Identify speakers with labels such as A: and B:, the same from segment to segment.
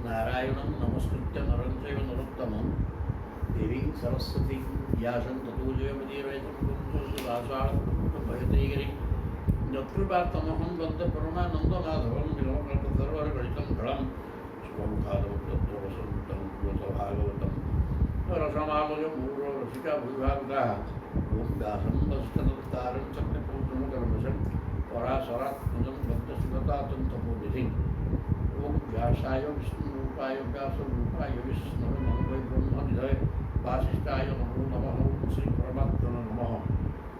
A: नारायणं नमस्कृत्य नरं चैव नरोत्तमं देवीं सरस्वतीं व्यासं ततो जयमुदीरयेतमुदासाळभयतेगिरि यत्कृपात्तमहं वन्दे परमानन्दमाधवं निगमकल्पतरुर्गणितं फलं शुभमुखादवसन्तं भागवतं रसमालयं मूढो रसिका भूभाविताः ॐ व्यासं वसिष्ठनत्तारं चक्रपूर्णकर्मशं पराशरात्मजं बद्धशिवतातं तपोनिधिम् ओम व्यासाय विष्णुरूपाय व्यासरूपाय विष्णवे नमो वै ब्रह्मनिधये वासिष्ठाय नमो नमः ओम श्री परमात्मने नमः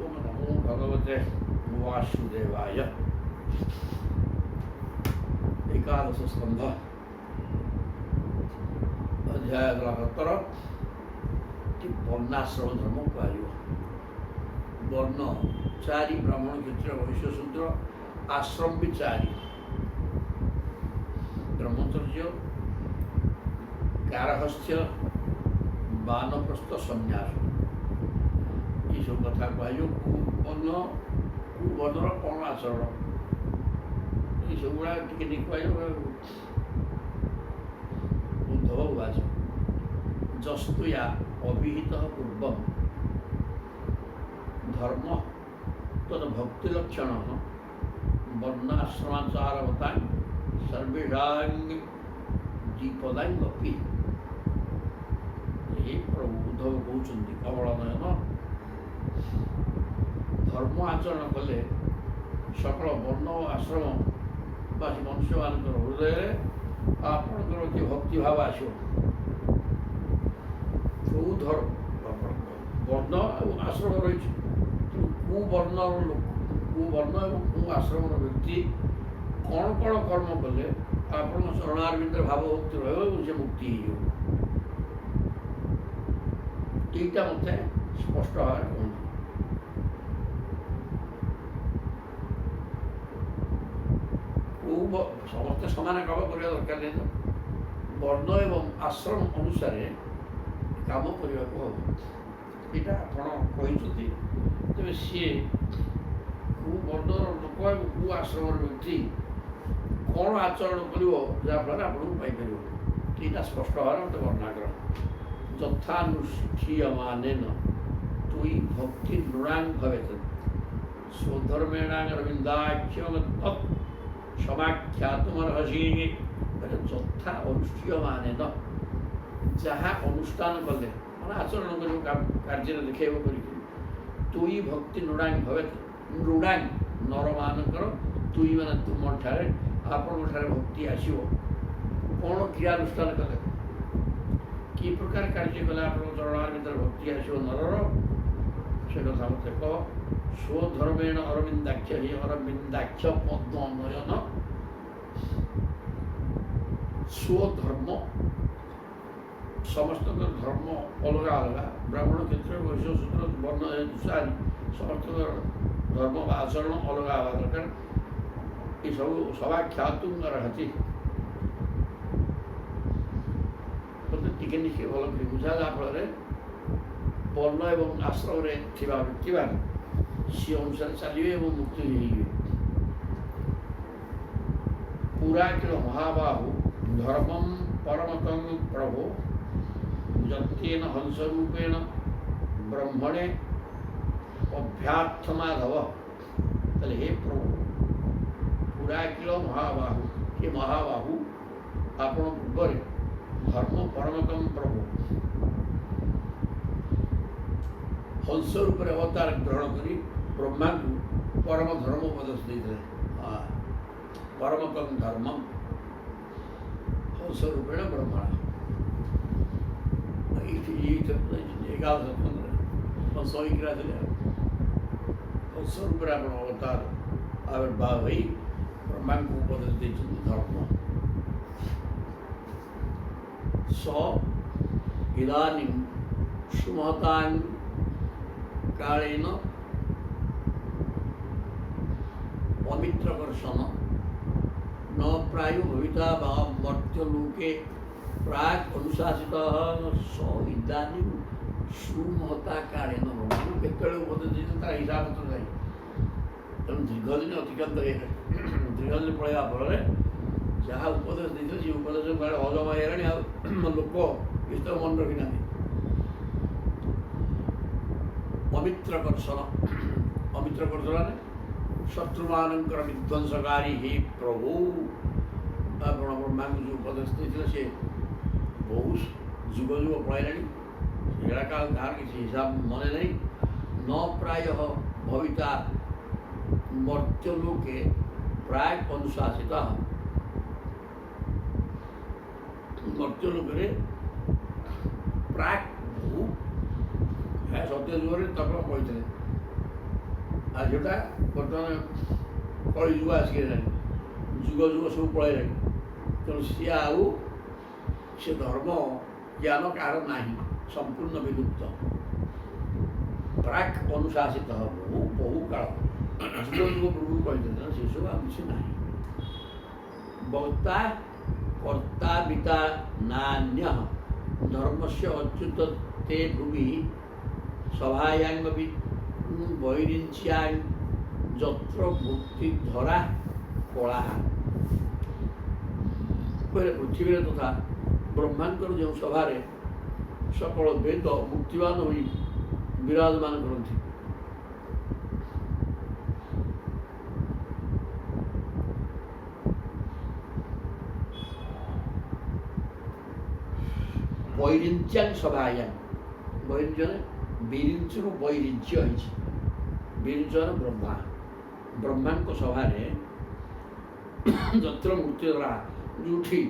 A: ओम नमो भगवते वासुदेवाय। एकादश स्कंध अध्याय 17 वर्णाश्रम धर्म कह वर्ण चारि ब्राह्मण क्षत्रिय वैश्य शूद्र आश्रम भी चारि ब्रह्मचर्य गारहस्थ्य बानप्रस्थ संन्यास ये सब कथा कह कुवर्णर कौन आचरण ये सब गुड़ा टे कह उद्धव उवाच जस्तुया अभिहित पूर्व धर्म तद भक्तिलक्षण वर्णाश्रमाचारवता सर्वेषांग दीपदांगपि ये प्रभु उद्धव कहते कमल नयन धर्म आचरण कले सकल वर्ण आश्रम बासी मनुष्य मान हृदय आपणकर कि भक्तिभाव आस वर्ण और आश्रम रही कुवर्ण कुवर्ण और कुआश्रम व्यक्ति कौन कौन कर्म कले आप शरणारविंद भाव भक्ति रही मुक्ति यहीटा मत स्पष्ट भाव समस्त सामान काम करने दरकार नहीं वर्ण एवं आश्रम अनुसार काम करने को हम यहाँ कहते तेज सी कुवर्णर लोक कुआश्रम व्यक्ति कौन आचरण कर जहाँफल आपको पाइपर यहाँ स्पष्ट भाव मत वर्णाग्रह यथानुष्ठीयमान तुई भक्ति नृणांग भवेत स्वधर्मेणांगरविंदाख्यम समाख्यातमर्हसी यथा अनुष्ठीयमान जहाँ अनुष्ठान कले मैं आचरण कर कार्य देखेब कर तुई भक्ति नृणांग भवेत नृणांग नर मानकर तुई मान तुम ठारे आपण भक्ति आसो कौन क्रियानुष्ठान कले कि प्रकार कार्य कले आप चरणार भर भक्ति आसो नरर से कथा मत कह स्वधर्मेण अरविंदाक्ष ही अरविंदाक्ष पद्म नयन स्वधर्म समस्त धर्म अलग अलग ब्राह्मण क्षेत्र वैश्य शूद्र वर्ण अनुसार समस्त धर्म आचरण अलग अलग दरकार ये सब सभाख्यातुम रहती टिके निके भल बुझा जाफल वर्ण एवं आश्रम व्यक्ति सी अनुसार चलिए मुक्ति पूरा किल महाबाहु धर्मम परमतम प्रभो यत्तेन हंसरूपेण ब्रह्मणे अभ्यार्थमाधव हे प्रभु पूरा किल महाबाहु ये महाबाहु आपण पूर्व धर्म परमतम प्रभु हंस रूप अवतार ग्रहण करी ब्रह्मा को परम धर्म उपदेश देते परमतम धर्मम हंस रूपेण ब्रह्मण हंस हंस रूप अवतार आविर्भाव हो ब्रह्मा को उपदेश देते धर्म स इदानीं सुमहतां कालेन अमित्रकर्षण न प्रायो भविता मर्त्यलोके प्राक् अनुशासितः स इदानीं सुमहता कालेन केतବେଳେ उपदेश देते तार हिसाब तो नहीं तेणु दीर्घ दिन अतिक्रांत दीर्घ दिन पलैया फल ଯାହା ଉପଦେଶ ଦେଇଥିଲେ ସେ ଉପଦେଶ କୁଆଡ଼େ ହଜମ ହେଇଗଲାଣି, ଆଉ ଲୋକ କିଛି ତ ମନେ ରଖିନାହାନ୍ତି। ଅମିତ୍ର କର୍ଷଣ, ଅମିତ୍ର କର୍ଷଣ ମାନେ ଶତ୍ରୁମାନଙ୍କର ବିଧ୍ୱଂସକାରୀ ହେ ପ୍ରଭୁ। ଆପଣ ବ୍ରହ୍ମାଙ୍କୁ ଯେଉଁ ଉପଦେଶ ଦେଇଥିଲେ ସେ ବହୁ ଯୁଗ ଯୁଗ ପଳାଇଲାଣି, ସେଗୁଡ଼ା କାହାର କିଛି ହିସାବ ମନେ ନାହିଁ। ନ ପ୍ରାୟ ଭବିତା ମର୍ତ୍ତ୍ୟଲୋକେ ପ୍ରାୟ ଅନୁଶାସିତ। ମର୍ତ୍ତ୍ୟଲୋକରେ ପ୍ରାୟ ବହୁ ସତ୍ୟ ଯୁଗରେ ତାଙ୍କ କହିଥିଲେ, ଆଉ ଯେଉଁଟା ବର୍ତ୍ତମାନ କଳି ଯୁଗ ଆସିଗଲାଣି, ଯୁଗ ଯୁଗ ସବୁ ପଳାଇଲାଣି, ତେଣୁ ସିଏ ଆଉ ସେ ଧର୍ମ ଜ୍ଞାନ କାହାର ନାହିଁ, ସମ୍ପୂର୍ଣ୍ଣ ବିଲୁପ୍ତ। ପ୍ରାକ୍ ଅନୁଶାସିତ ବହୁ ବହୁ କାଳ ଯୁଗ ଯୁଗ ପୂର୍ବରୁ କହିଥିଲେ, ସେସବୁ ଆଉ କିଛି ନାହିଁ। ବକ୍ତା କର୍ତ୍ତା ବିତା ନାନ୍ୟ ଧର୍ମସ୍ୟ ଅଚ୍ୟୁତ ତେ ଭୁବି ସଭାୟାଙ୍ଗ ବୈରିଞ୍ଚ୍ୟାଂ ଯତ୍ର ମୂର୍ତ୍ତି ଧରା କଳା। ପୃଥିବୀରେ ତଥା ବ୍ରହ୍ମାଙ୍କର ଯେଉଁ ସଭାରେ ସକଳ ବେଦ ମୂର୍ତ୍ତିମାନ ହୋଇ ବିରାଜମାନ କରନ୍ତି, ବୈରିଞ୍ଚ୍ୟାଂ ସଭାୟାଂ, ବୈରିଞ୍ଚ୍ୟ ବିରିଞ୍ଚିରୁ ବୈରିଞ୍ଚ୍ୟ ହେଇଛି, ବିରିଞ୍ଚ୍ୟ ବ୍ରହ୍ମା, ବ୍ରହ୍ମାଙ୍କ ସଭାରେ ଯତ୍ର ମୂର୍ତ୍ତି ଧରା, ଯେଉଁଠି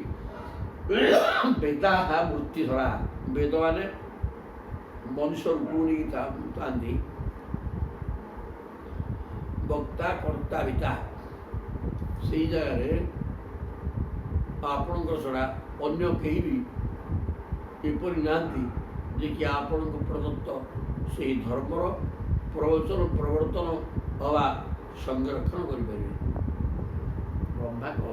A: ବେଦା ମୂର୍ତ୍ତି ଧରା, ବେଦ ମାନେ ମନୁଷ୍ୟ ରୂପକୁ ନେଇକି ଥାନ୍ତି, ବକ୍ତା କର୍ତ୍ତା ବିତା, ସେଇ ଜାଗାରେ ଆପଣଙ୍କ ଛଡ଼ା ଅନ୍ୟ କେହି ବି ଏପରି ନାହାନ୍ତି ଯେ କି ଆପଣଙ୍କ ପ୍ରଦତ୍ତ ସେହି ଧର୍ମର ପ୍ରବଚନ ପ୍ରବର୍ତ୍ତନ ଅବା ସଂରକ୍ଷଣ କରିପାରିବେ। ବ୍ରହ୍ମାଙ୍କ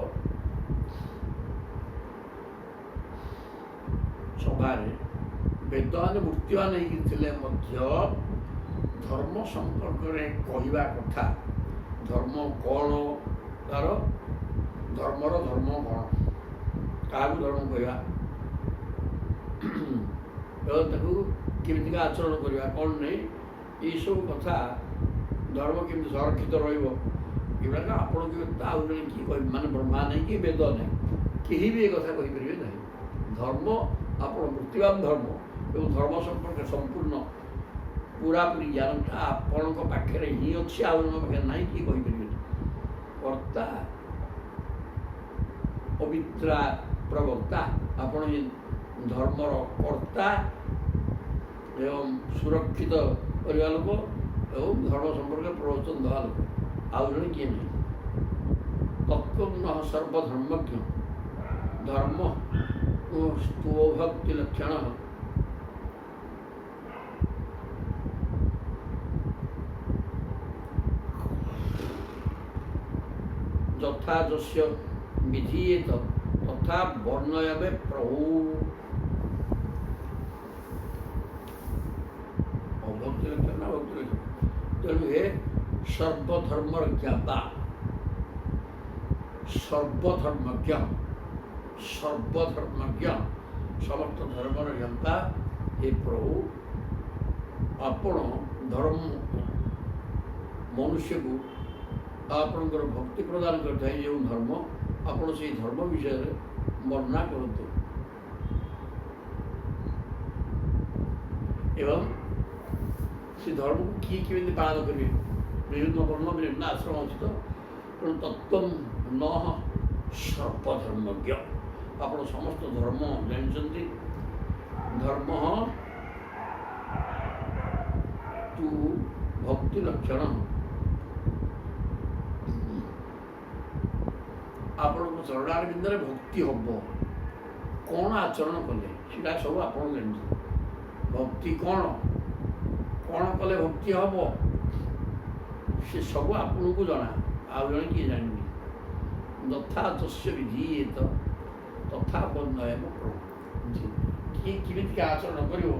A: ସଭାରେ ବେଦମାନେ ମୂର୍ତ୍ତିମାନ ହେଇକି ଥିଲେ ମଧ୍ୟ ଧର୍ମ ସମ୍ପର୍କରେ କହିବା କଥା, ଧର୍ମ କ'ଣ, ତାର ଧର୍ମର ଧର୍ମ କ'ଣ, କାହାକୁ ଧର୍ମ କହିବା, ତାକୁ କେମିତିକା ଆଚରଣ କରିବା, କ'ଣ ନାହିଁ, ଏଇସବୁ କଥା, ଧର୍ମ କେମିତି ସଂରକ୍ଷିତ ରହିବ, ଏଗୁଡ଼ାକ ଆପଣ ଆଉ ଜଣେ କିଏ କହିବେ, ମାନେ ବ୍ରହ୍ମା ନାହିଁ କି ବେଦ ନାହିଁ, କେହି ବି ଏ କଥା କହିପାରିବେ ନାହିଁ। ଧର୍ମ ଆପଣ ମୂର୍ତ୍ତିବାନ ଧର୍ମ ଏବଂ ଧର୍ମ ସମ୍ପର୍କରେ ସମ୍ପୂର୍ଣ୍ଣ ପୁରାପୁରି ଜ୍ଞାନଟା ଆପଣଙ୍କ ପାଖରେ ହିଁ ଅଛି, ଆଉ ଜଣଙ୍କ ପାଖରେ ନାହିଁ, କିଏ କହିପାରିବେନି। କର୍ତ୍ତା ପବିତ୍ରା ପ୍ରବକ୍ତା, ଆପଣ ଧର୍ମର କର୍ତ୍ତା ଏବଂ ସୁରକ୍ଷିତ କରିବା ଲୋକ ଏବଂ ଧର୍ମ ସମ୍ପର୍କରେ ପ୍ରବଚନ ଦେବା ଲୋକ, ଆଉ ଜଣେ କିଏ ନାହିଁ। ତତ୍ତ୍ୱଜ୍ଞ ସର୍ବଧର୍ମଜ୍ଞ ଧର୍ମ ସ୍ତୁଭକ୍ତି ଲକ୍ଷଣ ଯଥା ଯସ୍ୟ ବିଧୀୟେତ ତଥା ବର୍ଣ୍ଣୟବେ ପ୍ରଭୁ। ଅଭକ୍ତି ଲକ୍ଷଣ ନା ଭକ୍ତି ଲକ୍ଷଣ, ତେଣୁ ଏ ସର୍ବଧର୍ମର ଜ୍ଞାତା, ସର୍ବଧର୍ମଜ୍ଞ, ସର୍ବଧର୍ମଜ୍ଞ, ସମସ୍ତ ଧର୍ମର ଜ୍ଞାତା ଏ ପ୍ରଭୁ, ଆପଣ ଧର୍ମ ମନୁଷ୍ୟକୁ ଆପଣଙ୍କର ଭକ୍ତି ପ୍ରଦାନ କରିଥାଏ ଯେଉଁ ଧର୍ମ, ଆପଣ ସେଇ ଧର୍ମ ବିଷୟରେ ବର୍ଣ୍ଣନା କରନ୍ତୁ ଏବଂ ସେ ଧର୍ମକୁ କିଏ କେମିତି ପାଳନ କରିବେ। ବିଭିନ୍ନ ବର୍ଣ୍ଣ ବିଭିନ୍ନ ଆଶ୍ରମ ଅଛି, ତ ତେଣୁ ତତ୍ତ୍ୱ ନ ସର୍ବଧର୍ମଜ୍ଞ, ଆପଣ ସମସ୍ତ ଧର୍ମ ଜାଣିଛନ୍ତି। ଧର୍ମ ତୁ ଭକ୍ତି ଲକ୍ଷଣ, ଆପଣଙ୍କ ଚରଣାରବିନ୍ଦରେ ଭକ୍ତି ହବ, କ'ଣ ଆଚରଣ କଲେ ସେଟା ସବୁ ଆପଣ ଜାଣିଛନ୍ତି। ଭକ୍ତି କ'ଣ କଲେ ଭକ୍ତି ହବ ସେ ସବୁ ଆପଣଙ୍କୁ ଜଣା, ଆଉ ଜଣେ କିଏ ଜାଣିନି। ଯଥା ଯସ୍ୟ ବିଧୀୟେତ ତଥା ବର୍ଣ୍ଣୟବ ପ୍ରଭୁ, କିଏ କେମିତିକା ଆଚରଣ କରିବ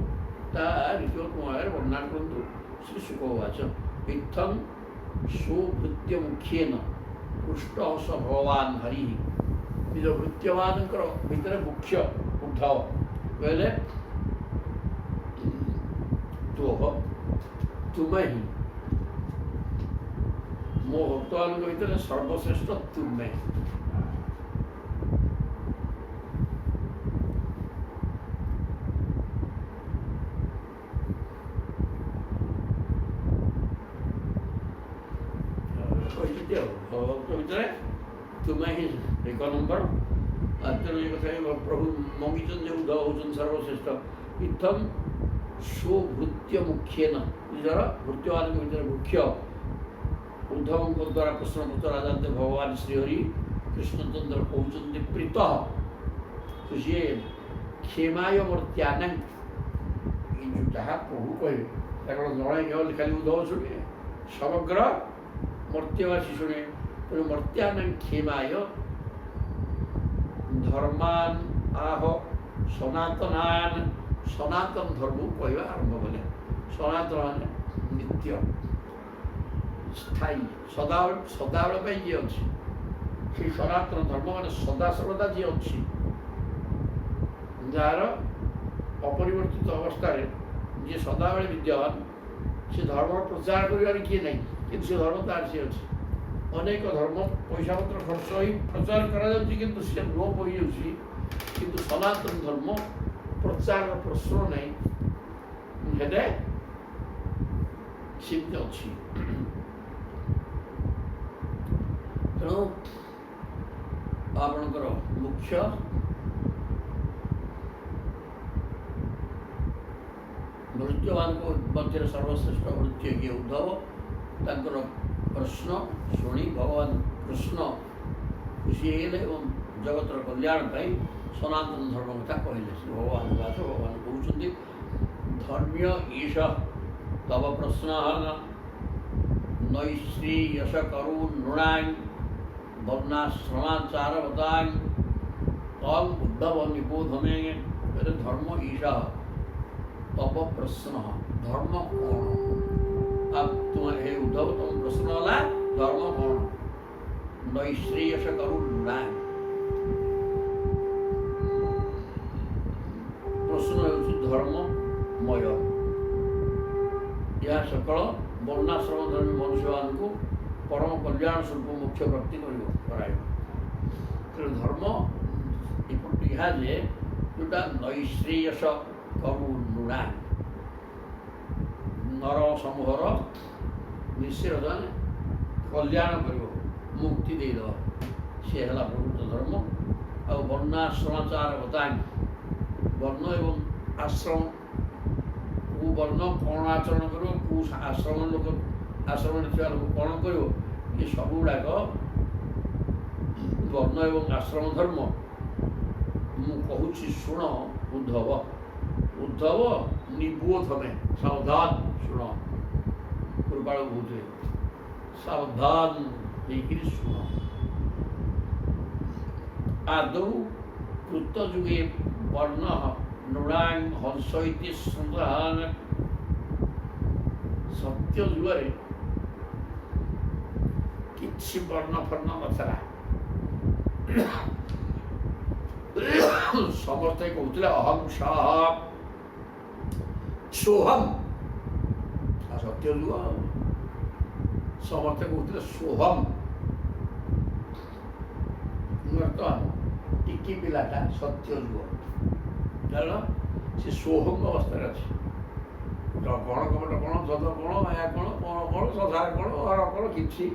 A: ତା ରୀତିମତରେ ବର୍ଣ୍ଣନା କରନ୍ତୁ। ଶ୍ରୀ ଶୁକ ଉବାଚ ଇତ୍ଥଂ ସୁଭୃତ୍ୟ ମୁଖ୍ୟେନ ପୃଷ୍ଟ ସ ଭଗବାନ ହରି ନିଜ ଭୃତ୍ୟମାନଙ୍କର ଭିତରେ ମୁଖ୍ୟ ଉଦ୍ଧବ କହିଲେ ତୁମେ ହିଁ ମୋ ଭକ୍ତମାନଙ୍କ ଭିତରେ ସର୍ବଶ୍ରେଷ୍ଠ ତୁମେ। କହିଛନ୍ତି ଆଉ ଭକ୍ତ ଭିତରେ ତୁମେ ହିଁ ଏକ ନମ୍ବର। ତେଣୁ ଏ କଥା ପ୍ରଭୁ ମଙ୍ଗିଛନ୍ତି ଯେ ଉଦ୍ଧବ ହେଉଛନ୍ତି ସର୍ବଶ୍ରେଷ୍ଠ। ଇଥମ୍ ସ୍ୱଭୃତ୍ୟ ମୁଖ୍ୟେନ ନିଜର ଭୃତ୍ୟମାନଙ୍କ ଭିତରେ ମୁଖ୍ୟ ଉଦ୍ଧବଙ୍କ ଦ୍ୱାରା ପ୍ରଶ୍ନ ପଚରାଯାନ୍ତେ ଭଗବାନ ଶ୍ରୀହରି କୃଷ୍ଣଚନ୍ଦ୍ର କହୁଛନ୍ତି ପ୍ରୀତ ସିଏ କ୍ଷେମାୟ ମର୍ତ୍ୟାନାଂ। ଏଇ ଯେଉଁ ଯାହା ପ୍ରଭୁ କହିବେ ତାଙ୍କର ଜଣେ କେବଳ ଖାଲି ଉଦ୍ଧବ ଶୁଣିବେ, ସମଗ୍ର ମର୍ତ୍ୟବାସୀ ଶୁଣିବେ। ତେଣୁ ମର୍ତ୍ୟାନାଂ କ୍ଷେମାୟ ଧର୍ମାନ୍ ଆହ ସନାତନାନ୍। ସନାତନ ଧର୍ମକୁ କହିବା ଆରମ୍ଭ କଲେ। ସନାତନ ମାନେ ନିତ୍ୟ ସ୍ଥାୟୀ ସଦାବେଳେ ପାଇଁ ଯିଏ ଅଛି, ସେଇ ସନାତନ ଧର୍ମ ମାନେ ସଦାସର୍ବଦା ଯିଏ ଅଛି, ଯାହାର ଅପରିବର୍ତ୍ତିତ ଅବସ୍ଥାରେ ଯିଏ ସଦାବେଳେ ବିଦ୍ୟମାନ, ସେ ଧର୍ମର ପ୍ରଚାର କରିବାର କିଏ ନାହିଁ, କିନ୍ତୁ ସେ ଧର୍ମ ତାର ସିଏ ଅଛି। ଅନେକ ଧର୍ମ ପଇସା ପତ୍ର ଖର୍ଚ୍ଚ ହୋଇ ପ୍ରଚାର କରାଯାଉଛି କିନ୍ତୁ ସେ ଲୋପ ହୋଇଯାଉଛି, କିନ୍ତୁ ସନାତନ ଧର୍ମ ପ୍ରଚାରର ପ୍ରଶ୍ନ ନାହିଁ, ହେଲେ ସେମିତି ଅଛି। ତେଣୁ ଆପଣଙ୍କର ମୁଖ୍ୟ ଭୃତ୍ୟମାନଙ୍କ ମଧ୍ୟରେ ସର୍ବଶ୍ରେଷ୍ଠ ଭୃତ୍ୟ କିଏ ଉଦ୍ଧବ। ତାଙ୍କର ପ୍ରଶ୍ନ ଶୁଣି ଭଗବାନ କୃଷ୍ଣ ଖୁସି ହେଇଗଲେ ଏବଂ ଜଗତର କଲ୍ୟାଣ ପାଇଁ ସନାତନ ଧର୍ମ କଥା କହିଲେ। ସେ ଭଗବାନ ବାସ ଭଗବାନ କହୁଛନ୍ତି ଧର୍ମ୍ୟ ଈଶ ତବ ପ୍ରଶ୍ନ ନୈଶ୍ରୀ ଯଶ କରୁ ନୃଣାଂ ବର୍ଣ୍ଣାଶ୍ରମାଚାରବତାଂ ତମ୍ ଉଦ୍ଧବ ନିବୋଧମେ। ଧର୍ମ ଈଶ ତବ ପ୍ରଶ୍ନ ଧର୍ମ କ'ଣ? ତୁମ ହେ ଉଦ୍ଧବ ତମ ପ୍ରଶ୍ନ ହେଲା ଧର୍ମ କ'ଣ? ନୈଶ୍ରୀ ଯଶ କରୁ ନୃଣାଂ। ପ୍ରଶ୍ନ ହେଉଛି ଧର୍ମମୟ। ଏହା ସକଳ ବର୍ଣ୍ଣାଶ୍ରମ ଧର୍ମୀ ମନୁଷ୍ୟମାନଙ୍କୁ ପରମ କଲ୍ୟାଣ ସ୍ୱରୂପ ମୁଖ୍ୟ ପ୍ରାପ୍ତି କରାଇବ। ତେଣୁ ଧର୍ମ ଏହା ଯେ ଯେଉଁଟା ନୈଶ୍ରେୟସ କରୁ ନୃଣାଂ, ନର ସମୂହର ନିଶ୍ଚୟ କଲ୍ୟାଣ କରିବ, ମୁକ୍ତି ଦେଇଦେବ, ସେ ହେଲା ପ୍ରକୃତ ଧର୍ମ। ଆଉ ବର୍ଣ୍ଣାଶ୍ରମାଚାର ବତାଂ, ବର୍ଣ୍ଣ ଏବଂ ଆଶ୍ରମ, କେଉଁ ବର୍ଣ୍ଣ କ'ଣ ଆଚରଣ କରିବ, କେଉଁ ଆଶ୍ରମରେ ଥିବା ଲୋକ କ'ଣ କରିବ, ଏ ସବୁଗୁଡ଼ାକ ବର୍ଣ୍ଣ ଏବଂ ଆଶ୍ରମ ଧର୍ମ ମୁଁ କହୁଛି ଶୁଣ ଉଦ୍ଧବ। ଉଦ୍ଧବ ନିବୋଧମେ, ସାବଧାନ ଶୁଣ। ପୂର୍ବାଳ କହୁଥିବେ ସାବଧାନ ହେଇକିରି ଶୁଣ। ଆଦୌ କୃତ ଯୁଗେ ବର୍ଣ୍ଣ ନୃଣାଂ ହଂସ ଇତି ସ୍ମୃତାଃ। ସତ୍ୟ ଯୁଗରେ କିଛି ବର୍ଣ୍ଣ ଫର୍ଣ୍ଣ ନଥିଲା, ସମସ୍ତେ କହୁଥିଲେ ଅହଂ ସୋହମ୍। ସତ୍ୟ ଯୁଗ ସମସ୍ତେ କହୁଥିଲେ ସୋହମ୍। ବର୍ତ୍ତମାନ ଟିକି ପିଲାଟା ସତ୍ୟ ଯୁଗ, କାରଣ ସେ ସୋହମ୍ ଅବସ୍ଥାରେ ଅଛି। କଣ କପଟ କଣ, ଯଦ କଣ, ମାୟା କଣ, କଣ କଣ, ସଂସାର କଣ, ଘର କଣ, କିଛି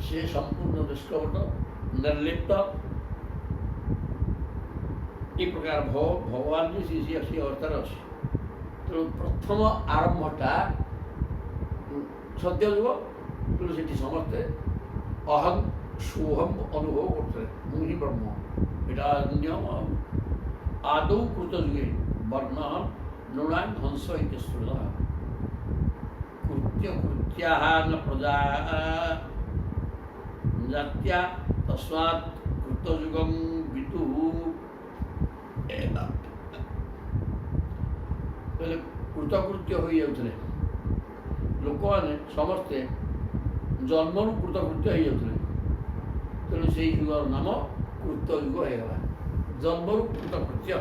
A: ସେ ସମ୍ପୂର୍ଣ୍ଣ ନିଷ୍କପଟ ନିର୍ଲିପ୍ତ। ଏ ପ୍ରକାର ଭଗବାନ ବି ସେ ଅବସ୍ଥାରେ ଅଛି। ତେଣୁ ପ୍ରଥମ ଆରମ୍ଭଟା ସତ୍ୟ ଯୁଗ। ତେଣୁ ସେଠି ସମସ୍ତେ ଅହଂ ସୋହମ୍ ଅନୁଭବ କରୁଥିଲେ, ମୁଁ ହିଁ ବ୍ରହ୍ମ, ଏଇଟା ନିୟମ। ଆଦୌ କୃତ ଯୁଗେ ବର୍ଣ୍ଣ ନୃଣାଂ ହଂସ ଇତି ସ୍ମୃତଃ। କୃତ୍ୟ କୃତ୍ୟାଃ ନ ପ୍ରଜା ଜାତ୍ୟା ତସ୍ମାତ୍ କୃତ ଯୁଗଂ ବିଦୁଃ। କହିଲେ କୃତକୃତ୍ୟ ହୋଇଯାଉଥିଲେ ଲୋକମାନେ, ସମସ୍ତେ ଜନ୍ମରୁ କୃତକୃତ୍ୟ ହୋଇଯାଉଥିଲେ। ତେଣୁ ସେଇ ଯୁଗର ନାମ କୃତ ଯୁଗ ହେଇଗଲା। ଜନ୍ମରୁ କୃତକୃତ୍ୟ।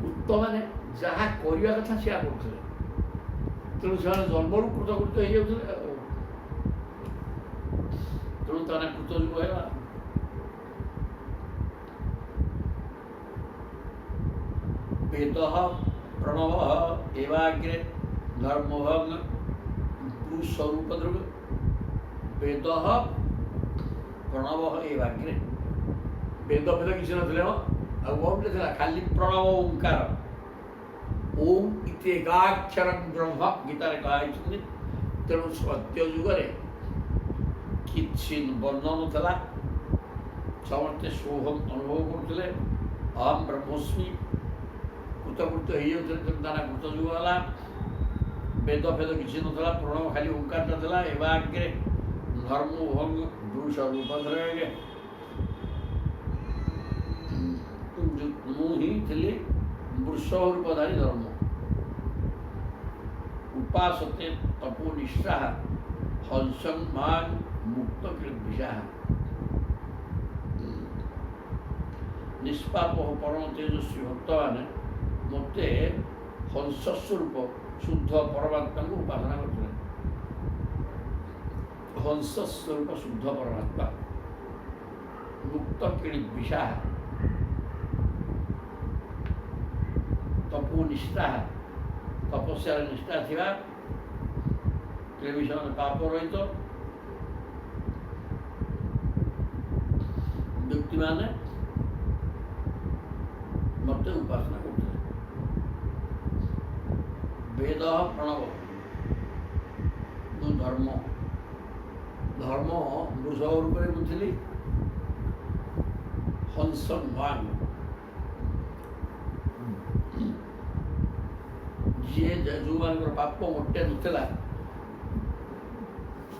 A: କୃତ ମାନେ ଯାହା କରିବା କଥା ସେଆ କରୁଥିଲେ, ତେଣୁ ସେମାନେ ଜନ୍ମରୁ କୃତକୃତ୍ୟ ହେଇଯାଉଥିଲେ। ତେଣୁ ତା ନା କୃତ ଯୁଗ ହେଇଗଲା। वेदः प्रणवः एवाग्रे धर्मभंग स्वरूपद्रव। वेदः प्रणवः एवाग्रे, वेद फेद किसी नथिले आ ओम था खाली प्रणव ओंकार। ओम इत्येकाक्षरं ब्रह्म गीतारे कहाई। तेणु सत्य जुगरे किसी वर्ण नथला, समस्ते सोहम अनुभव करते। अहम ब्रह्मस्मि कृतकृत्य हो कृत जुग गला। वेद फेद किसी ना, प्रणव खाली ओंकार था। एवाग्रे धर्म भंग पुरुष रूप मुझी थी वृष रूपधारी धर्म। उपासते तपोनिष्ठा हंसं मान मुक्त कृद्विषा। निष्पाप परम तेजस्वी भक्त मैंने मते हंस स्वरूप शुद्ध परमात्मा को उपासना करते। हंस स्वरूप शुद्ध परमात्मा मुक्त कृद्विषा। तपोनिष्ठा तपस्या निष्ठा थिबा विषय पाप रहित व्यक्ति माने मत उपासना करते। वेद प्रणव धर्म धर्म वृष रूप बुझी। हंस मान जी जो मान पाप मोटे नाला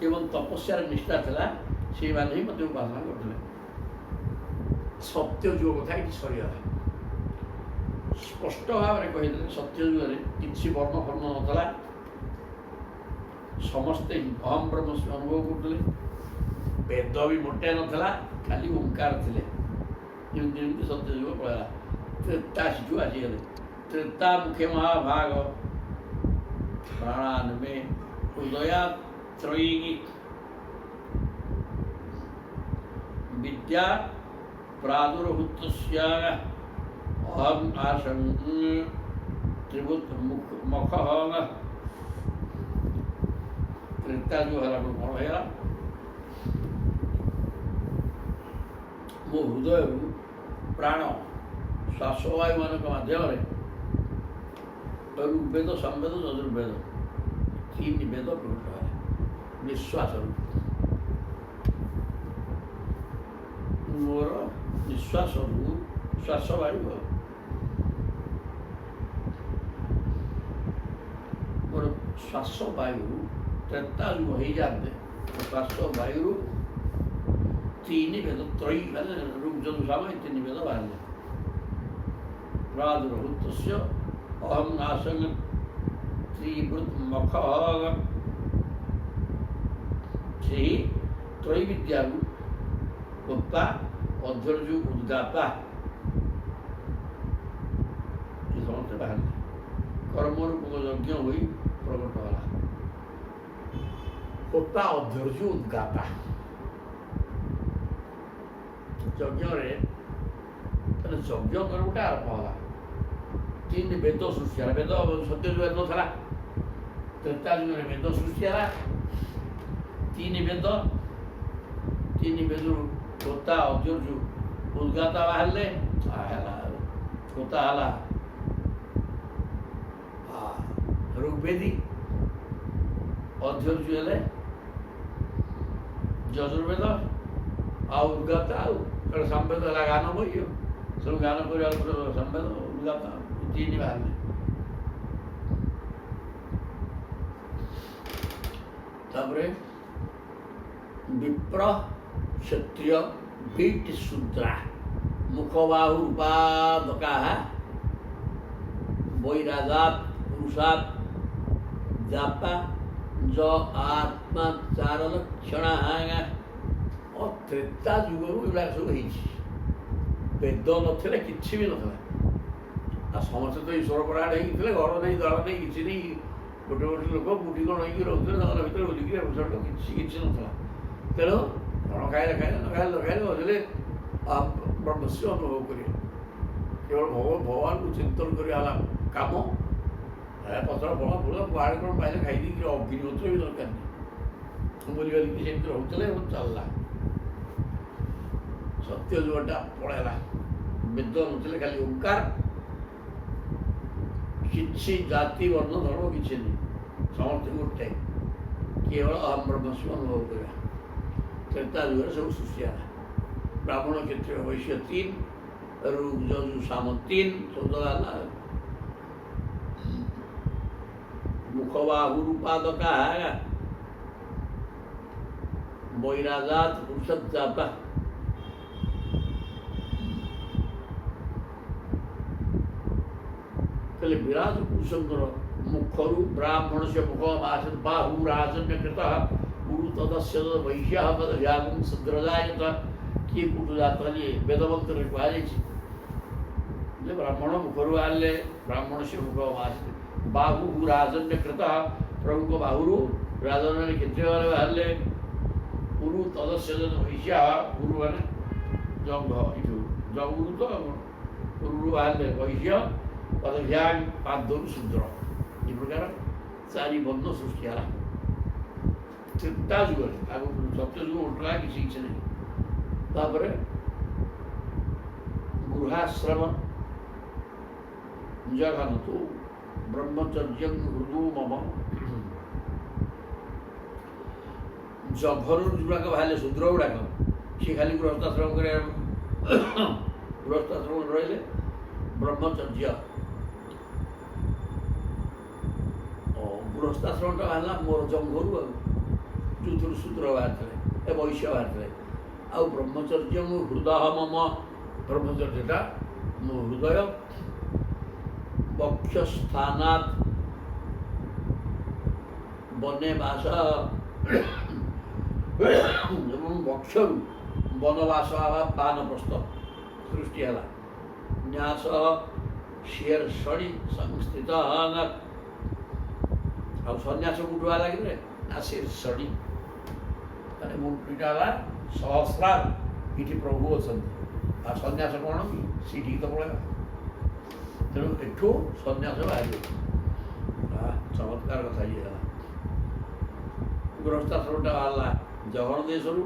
A: एवं तपस्यार निष्ठा था से मैंने ही मत उपासना करते। सत्य जुग कथा ये सरीगला। स्पष्ट भाव में कही सत्य जुगे किसी वर्ण फर्ण नाला, समस्ते अहम ब्रह्मस्मि अनुभव करते। वेद भी मोटे नाला, खाली ओंकार थे। जमी सत्य जुग पड़ा त्रेता शिशु आसीगले। त्रेता मुखे महाभाग प्राणान में हृदया त्रयी विद्या प्रादुर्भूत अहम आसन त्रिभुत मख। त्रेता जो है कौन है मो हृदय प्राण श्वासवायु मान माध्यम ऋग्वेद संवेद चतुर्वेद तीन वेद प्रकट है। निश्वास मोर निश्वास श्वासवायु मोर श्वासवायु त्रेता जो हो जाते। श्वासवायु तीन वेद त्रयी ऋग यजुर्साम तीन वेद बाहर प्रादुर्भूत अहम आसन त्रिभुत मख। से त्रयी विद्या होता अध्यर्जु उद्गाता ये समस्त बाहर कर्म रूप यज्ञ हो प्रकट होला। होता अध्यर्जु उद्गाता यज्ञ यज्ञ गोटे आरंभ होला। तीन वेद सृष्टि वेद सत्य जुग ना, त्रेता जुग वेद सृष्टि है। तीन वेद होता अध्यर्जु उद्गाता बाहर होता ऋग्वेदी अध्यर्जु हेले यजुर्वेद आ उद्गाता संवेद है गान बही सब गान कर संवेद उद्गाता तीन बाहर। तापरे विप्र क्षत्रिय बीट शूद्रा मुखबाहु उपादका বৈরাজাত পুরুষাত জাপা ଜ ଆତ୍ମା ଚାର ଲକ୍ଷଣ ତ୍ରେତା ଯୁଗରୁ ଏଗୁଡ଼ାକ ସବୁ ହେଇଛି। ବେଦ ନଥିଲେ କିଛି ବି ନଥିଲା। ଆଉ ସମସ୍ତେ ତ ଈଶ୍ୱର ପରାୟଣ ହେଇକି ଥିଲେ, ଘର ନେଇ ଦଳ ନେଇ କିଛି ନେଇ ଗୋଟେ ଗୋଟେ ଲୋକ ବୁଢ଼ୀ କ'ଣ ହେଇକି ରହୁଥିଲେ, ଜଙ୍ଗଲ ଭିତରେ ବୁଲିକି କିଛି ନଥିଲା। ତେଣୁ କ'ଣ ଖାଇଲେ ଖାଇଲେ, ନ ଖାଇଲେ ନ ଖାଇଲେ, ବସିଲେ ବ୍ରହ୍ମସ୍ୟ ଅନୁଭବ କରିବେ। କେବଳ ଭଗବାନଙ୍କୁ ଚିନ୍ତନ କରିବା ହେଲା କାମ। ପତ୍ର ଫଳ ଫୁଳ କୁଆଡ଼େ କ'ଣ ପାଇଲେ ଖାଇଦେଇକି ଅଗ୍ନିହୋତ୍ର ବି ଦରକାର ନାହିଁ ବୋଲି ବୋଲିକି ସେମିତି ରହୁଥିଲେ ଏବଂ ଚାଲିଲା। ସତ୍ୟ ଯୁଗଟା ପଳେଇଲା। ବେଦ ନଥିଲେ, ଖାଲି ଓଙ୍କାର, କିଛି ଜାତି ବର୍ଣ୍ଣ ଧର୍ମ କିଛି ନାହିଁ, ସମସ୍ତେ ଗୋଟେ, କେବଳ ଅହମ୍ ବ୍ରହ୍ମସ୍ମ ଅନୁଭବ କରିବା। ତ୍ରେତା ଯୁଗରେ ସବୁ ସୃଷ୍ଟି ହେଲା। ବ୍ରାହ୍ମଣ କ୍ଷତ୍ରିୟ ବୈଶ୍ୟ 3, ଋକ୍ ଯଜୁ ସାମ 3 ସବୁ ହେଲା। मुखबाहुर पादका बहिराजात पुरुषत जाता विराज पुरुषंकर मुखरु ब्राह्मण से मुख आसन बाहु राजन्य कृत गुरु तदस्य वैश्य पद व्यागुम सद्रजायत किए कुटु जाता वेदमंत्र कहुई ब्राह्मण मुखरु आले ब्राह्मण से मुख आसन बाहु राजन्य कृत प्रभु को बाहुरु राजन क्षत्रिय वाले बाहर गुरु तदस्य वैश्य गुरु मैंने जंग जंगुरु तो गुरु बाहर वैश्य पदभ्याग पादर शूद्र ये प्रकार चारि बंध सृष्टि है। त्रेता जुग आग सत्य जुग उठला किसी किसी नहीं। तापर गृहाश्रम जगन तो ब्रह्मचर्य हृदु मम जघर गुड़ाक बाहर शूद्र गुड़ाक सी खाली गृहस्थाश्रम कर गृहस्थाश्रम रही ब्रह्मचर्य गृहस्थाश्रमटा बाहर मोर जंघरू चुथुर शूद्र बाहर थे वैश्य बाहर थे आउ ब्रह्मचर्य हृदय मम ब्रह्मचर्यटा मो हृदय वक्षस्थानात् बने बास वक्षरु वनवास बानप्रस्थ सृष्टि है। न्यास शीर्षणि संस्थित ଆଉ ସନ୍ନ୍ୟାସ କୋଉଠୁ ହେଲା କି ନା ଶୀର୍ଷଣୀ ମାନେ ମୁଣ୍ଡିଟା ହେଲା ସହସ୍ରାର ଏଠି ପ୍ରଭୁ ଅଛନ୍ତି। ଆଉ ସନ୍ନ୍ୟାସ କ'ଣ କି ସେଠିକି ତ ପଳେଇବା। ତେଣୁ ଏଠୁ ସନ୍ନ୍ୟାସ ବାହାରିବ। ଚମତ୍କାର କଥା ଇଏ ହେଲା। ଗୃହସ୍ଥାଶ୍ରମଟା ବାହାରିଲା ଜଗନ ଦେଶରୁ,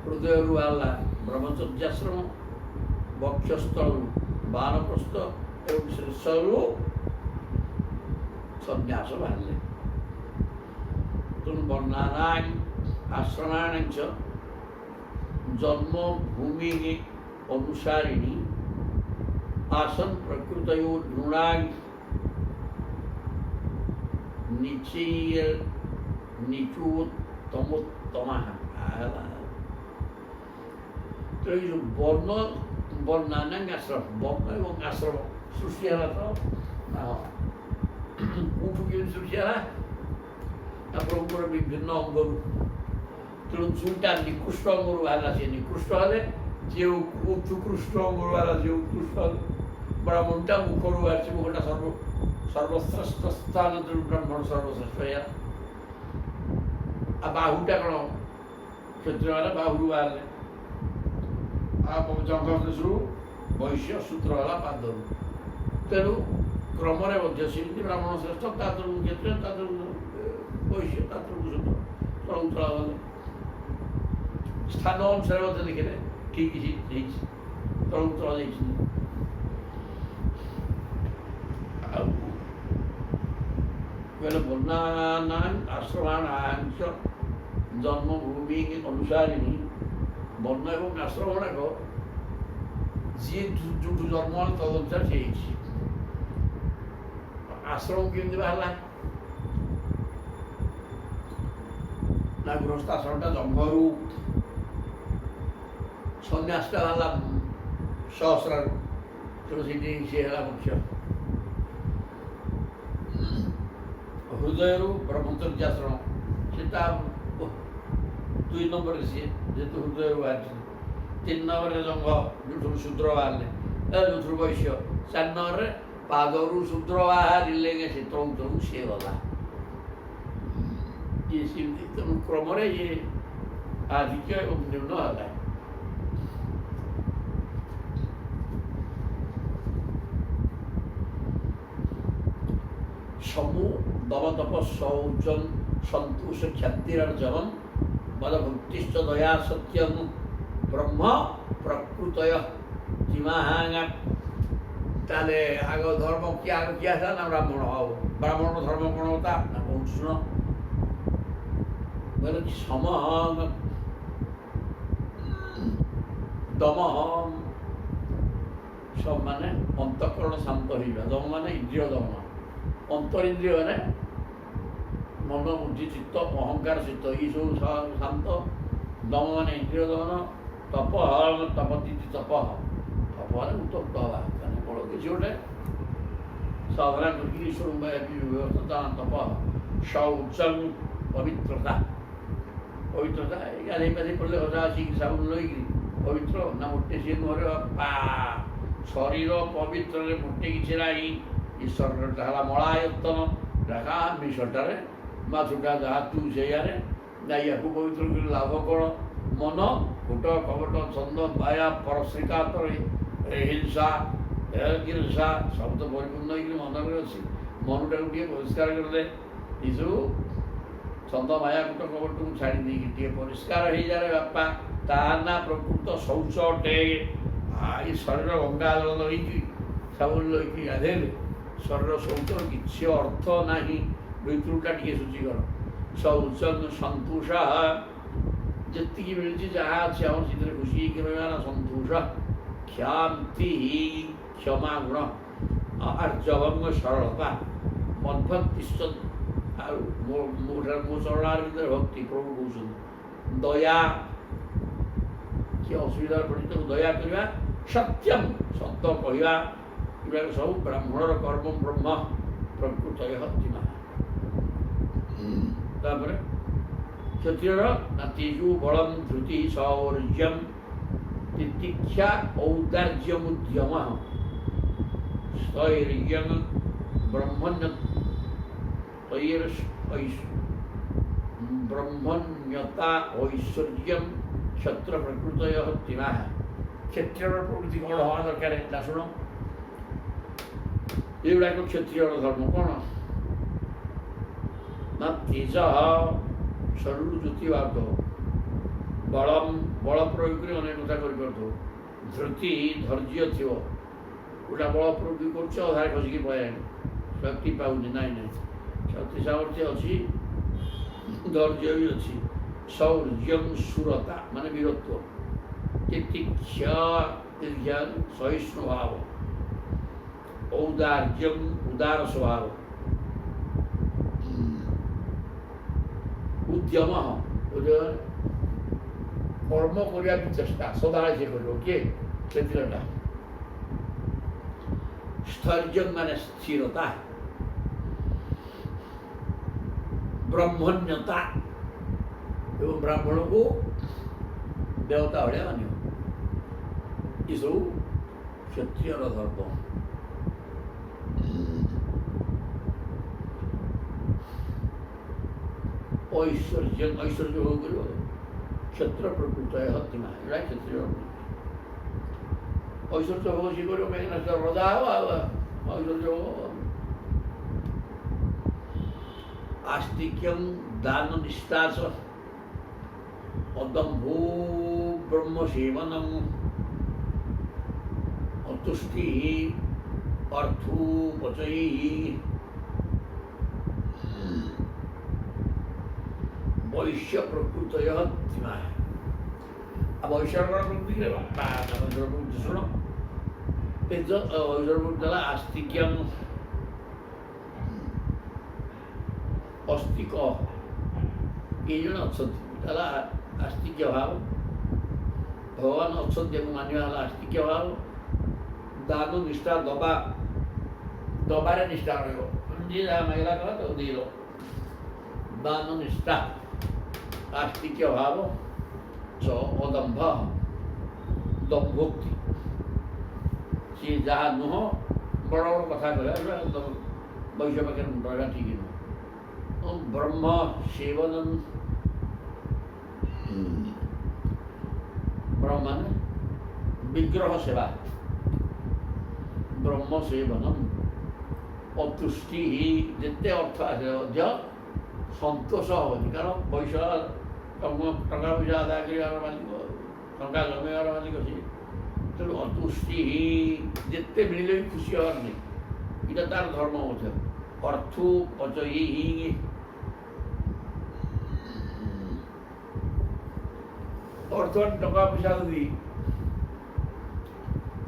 A: ହୃଦୟରୁ ବାହାରିଲା ବ୍ରହ୍ମଚର୍ଯ୍ୟାଶ୍ରମ, ବକ୍ଷସ୍ଥଳରୁ ବାନପ୍ରସ୍ଥ ଏବଂ ଶୀର୍ଷରୁ ସନ୍ନ୍ୟାସ ବାହାରିଲେ। ତେଣୁ ବର୍ଣ୍ଣାନାଂ ଆଶ୍ରମାଣାଂ च जन्मभूमि अनुसारिणी आसन प्रकृतयो नृणां निचोत्तमोत्तमः। तो ये जो वर्ण वर्णानां आश्रम वर्ण एवं आश्रम सृष्टि है तो कौटू के सृष्टि है प्रभुर विभिन्न अंगरू। तेणु जोटा निकृष्ट अंगरू बाहर सी निकृष्ट हेले जे उत्कृष्ट अंगरू बाहर जे उत्कृष्ट ब्राह्मणटा मुखरू बाहर मुखटा सर्वश्रेष्ठ स्थान ब्राह्मण सर्वश्रेष्ठ है। बाहुटा कौन क्षत्रिय वाला बाहु बाहर जंघरू वैश्य सूत्र वाला पादरू। तेणु क्रम सेमती ब्राह्मण श्रेष्ठ तादर क्षत्रिय तादर वैश्य तादर सूत्र तला गले स्थान अनुसार देखिले ठीक तला कहले वर्णानां आश्रमाणां च जन्मभूमि अनुसारिणी वर्ण एवं आश्रम गुड़ाक जी जो जन्म तदनुसार से आश्रम केमती बाहर ना गृहस्थाश्रमटा जंघरू सन्यासटा बाहर सहस्रारू। तेणु से मुख्य ହୃଦୟରୁ ବ୍ରହ୍ମଚର୍ଯ୍ୟାଶ୍ରମ ସେଟା 2 ନମ୍ବରରେ ସିଏ ଯେହେତୁ ହୃଦୟରୁ ବାହାରିଛି। 3 ନମ୍ବରରେ ଜଙ୍ଘ ଯେଉଁଠୁ ଶୂଦ୍ର ବାହାରିଲେ ଯେଉଁଠୁ ବୈଶ୍ୟ। 4 ନମ୍ବରରେ ପାଦରୁ ଶୂଦ୍ର ବାହାରିଲେ ସେ ତଳୁ ତଳୁ ସିଏ ଗଲା। ଇଏ ସେମିତି ତେଣୁ କ୍ରମରେ ଇଏ ଆଧିକ୍ୟ ଏବଂ ନିମ୍ନ ହେଲା। समू दम तप शौचम संतोष ख्यातिरर्जवम मद भक्तिश्च दया सत्यम ब्रह्म प्रकृतय जिमाहांगा। ताले आग धर्म क्या था ना ब्राह्मण आओ ब्राह्मण धर्म कौन होता ना बहुत शुण बोले सम दम सब माने अंतकरण शांत हो दम माने इंद्रिय दमन अंतरिंद्रिय माने मन बुद्धि चित्त अहंकार चित्त ये सब शांत। दम माने इंद्रिय दमन तप तपति तप तप माने उत्तप्त हवा बड़ किसी गोटे साधना करके ईश्वर व्यवस्था तप। शौचम पवित्रता पवित्रता गाधे पाधे पड़े हजा आसिक साबुन लईकि पवित्र ना मोटे सी नुहर शरीर पवित्र मोटे किसी ना ईश्वरटा है मलायतन ढाका मिशटारे माछुटा जहाँ तू से ना या पवित्र लाभ कौन मन फुट कपट छंद माया परश्रिकातर हिंसा हिंसा सब तो परिपूर्ण मन में अच्छी मनटा को परिष्कार करदे यू छंद माया फुट कपट को छाड़ी दी परिष्कार हो जाए बापा ताना प्रकृत शौच अटे। ये शरीर गंगा जल लईकी साबुन लईकी गाधेले शरीर शौचर किसी अर्थ ना भितरटा टे शुचिकर। शौचन संतोष जी मिली जहाँ अच्छे आम से खुशी रहा संतोष। क्षांति क्षमा गुण आर्जवंग सरलता मद्भक्तिश्च मो चरणार भर भक्ति प्रभु कौन दया किए असुविधा पड़ी तो दया करवा। सत्यम सत्य कहवा सब ब्राह्मणर कर्म ब्रह्म प्रकृत हत्तिमा। क्षत्रियर तेजु बलम धृति शौर्यम तितिक्षा औदार्यमुद्यम स्थैर्यं ब्रह्मण्य ब्रह्मण्यता ऐश्वर्यम क्षत्र प्रकृत हत्तिमा। क्षत्रियर प्रवृत्ति कौन हवा दरकार है शुण ये क्षत्रिय धर्म कौन ना तेज शरीर ज्योतिवाद बलम बल प्रयोग कर अनेक कथा कर धृति धैर्य थी गोटा बल प्रयोग कर खसिकी पलाय शक्ति पाऊनी ना शक्ति सामर्थ्य अच्छी धैर्य भी अच्छी। शौर्यम शूरता माने वीरत्व तितिक्षा सहिष्णु भाव औदार्यम उदार स्वभाव उद्यम कर्म करने चेष्टा सदाବେଳେ से कर किए क्षत्रियटा। स्थैर्य माने स्थिरता ब्रह्मण्यता एवं ब्राह्मण को देवता भाया मान ये सब क्षत्रिय धर्म। ऐश्वर्य ऐश्वर्य भोग कर क्षत्र प्रकृत हत्तिमा एटा क्षत्रिय ऐश्वर्य भोग सी कर कहीं रजा हो ऐश्वर्य भोग। आस्तिक्यम दान निष्ठा अदम्भो ब्रह्म सेवनम अतुष्टि अर्थोपचयी वैश्य प्रकृत हत्तिमा। अब वैश्य प्रकृति शुण वैश्य प्रकृति आस्तिक्यम अस्तिक ये जन अच्छा आस्तिक्य भाव भगवान अच्छा मानवा आस्तिक्य भाव। दान निष्ठा दबा दबारे निष्ठा रहा जी जहाँ महिला कला तो दे लो दान निष्ठा आस्तिक्य भाव च अदम्भ दम्भोक्ति सी जहाँ नुह बड़ बड़ कथा कह वैश्य पाखे मुंडा ठीक नुह ब्रह्म सेवनम ब्रह्म विग्रह सेवा ब्रह्म सेवनम अतुष्टि ही जिते अर्थ आसे सतोष हेनी कारण पैसा टंका पैसा आदाय कर मालिक टंका जमेगार मालिक अच्छे तेणु अतुष्टि ही जिते मिले भी खुशी हबार नहीं इटा तार धर्म मध्य अर्थु अचयी ही अर्थ टंका पैसा यदि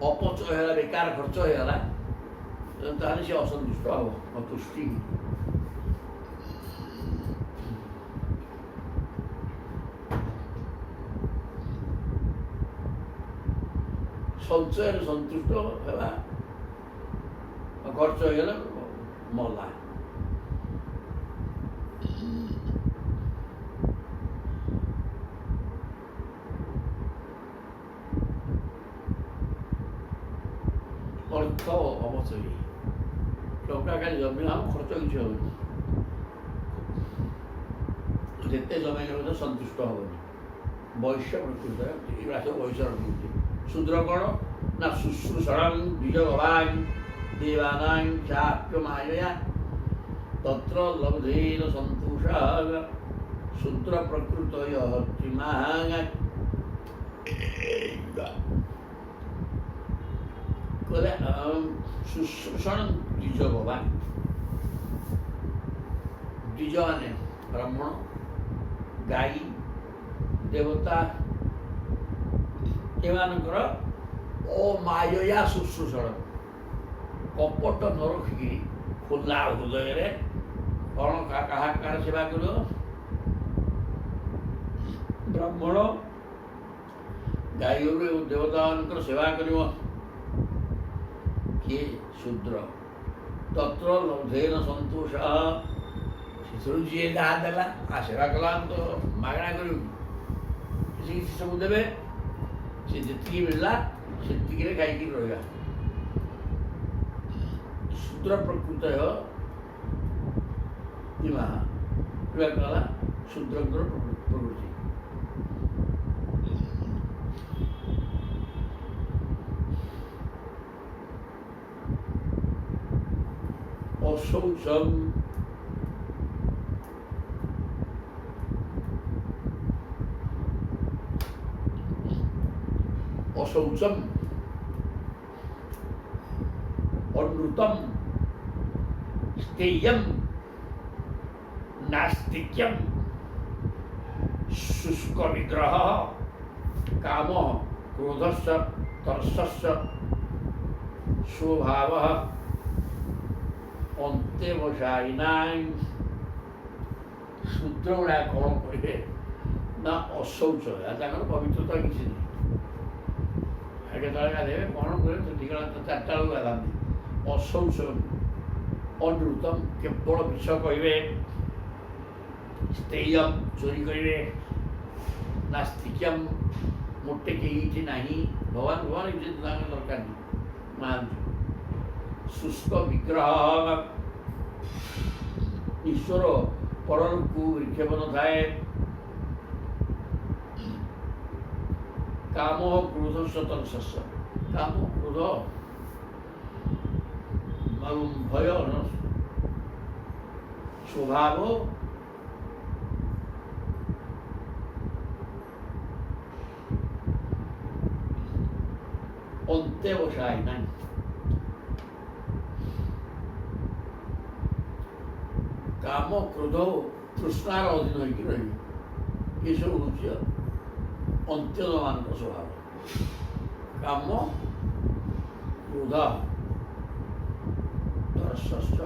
A: अपचय है बेकार खर्च होगा ताहले से असंतुष्ट हम अतुष्टि संचय सन्तुष्ट है खर्च होगा मरला अर्थ अवचयी टंका खाली जमी हम खर्च किसी हो जिते जमाइले सन्तुष्ट हेनी वैश्य प्रकृत ये सब वैश्य प्रकृति शूद्र कौन ना शुश्रूषण द्विज भवान देवानां चाप्य मायया तत्र लब्धेन सन्तोषः शूद्र प्रकृतयः त्रिमाः शुश्रूषण द्विज भवान द्विज माने ब्राह्मण गाई देवता एमानकर अमाया शुश्रूषण कपट न रखिकी खुला हृदय कौन क्या सेवा कर ब्राह्मण गाई देवता मान सेवा कर किए शूद्र तत्र लब्धेन सन्तोष से जी जहाँ देला आ सेवा कला तो मागणा कर सब देवे से जी मिलला से खाई रहा शूद्र प्रकृत कला शूद्र प्रकृति अशौचम अशौचम अनृतम स्थेयम नास्तिक्यम शुष्क विग्रह काम क्रोधस्य तरसस्य स्वभावः अंत्यवशायिनां शूद्र गुड़ा कौन कहे ना अशौच पवित्रता किसी नहीं गाधे कौन कहे ठीक चार्टा बेलू गाधाती अशौच अनृतम केवल विष कहे स्थेयम चोरी करेंगे नास्तिक्यम मोटे कहीं ना भगवान भगवान दरकार नहीं मान शुष्क विग्रह ईश्वर परलोक को विक्षेप न थाए काम क्रोध तरसस्य काम क्रोध भय स्वभाव अंत्यवशायिनां काम क्रोध तृष्णार अधीन होकर रही ये सब हूँ अंत्य मान स्वभाव काम क्रोध तरसश्च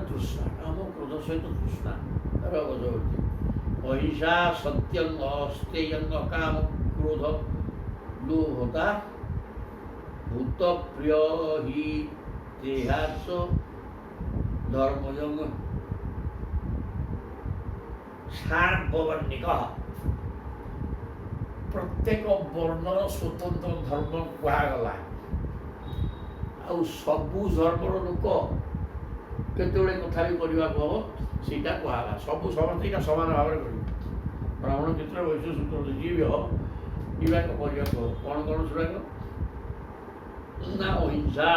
A: तृष्णा काम क्रोध सहित तृष्णा अहिंसा सत्यं अस्तेयं काम क्रोध लोभता भूत प्रिय ही देहास धर्मजंग सार्ववर्णिक प्रत्येक वर्णर स्वतंत्र धर्म कहगला आउ सबू धर्मर लोक केतोड़े कथा भी करने को हम सीटा कहला सबू समस्त समान भाव में कर ब्राह्मण क्षेत्र वैश्य सूत्र जी भी हो विवाह करने को कौन कौन सुराग ना अहिंसा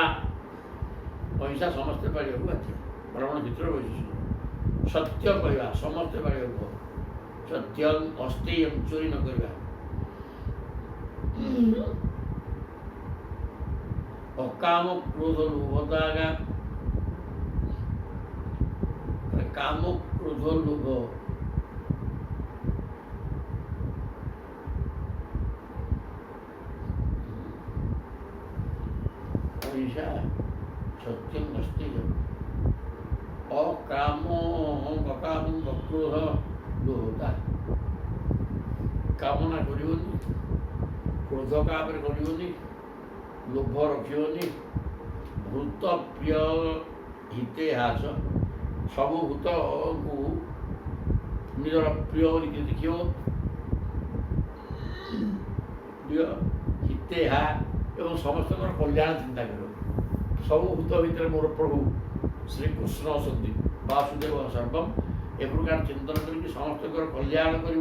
A: अहिंसा समस्ते पाड़िया को बात ब्राह्मण क्षेत्र वैश्य सत्य कहवा समस्ते पाड़िया को सत्यम अस्तेयम चोरी न करवा अकाम क्रोध लोभता काम क्रोध लोभ अहिंसा सत्यम अस्तेयम अकाम अकाम क्रोध लोभता कामना करिवनी क्रोध कापर करिवनी लोभ रखिवनी भूत प्रिय हिते हास सब भूत को निजर प्रिय बोलिक देख प्रिय हिते हा एवं समस्त कल्याण चिंता कर सब भूत भितर मोर प्रभु श्रीकृष्ण अच्छा वासुदेव सर्वम ए प्रकार चिंतन कर समस्त कल्याण कर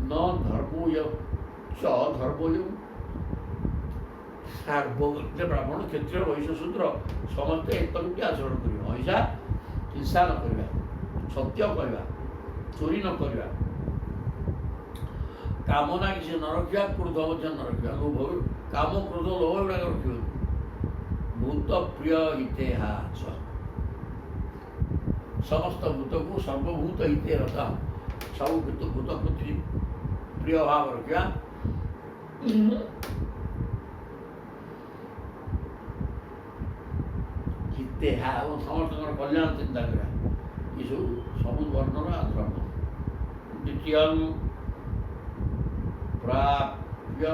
A: न धर्मो च धर्मो सार्वभौम ब्राह्मण क्षत्रिय वैश्य शूद्र समस्ते एक आचरण कर अहिंसा हिंसा न करवा सत्य कहवा चोरी न करवा कामना किसी न रखा क्रोध न रखा लोभ काम क्रोध लोभ गुड़ाक रख भूत प्रिय हिते हास समस्त भूत को सर्वभूत हिते रता सब भूत प्रति प्रिय भाव रखा हिते हा समस्त कल्याण चिंता करा ये सब वर्णर धर्म द्वितीय प्राप्य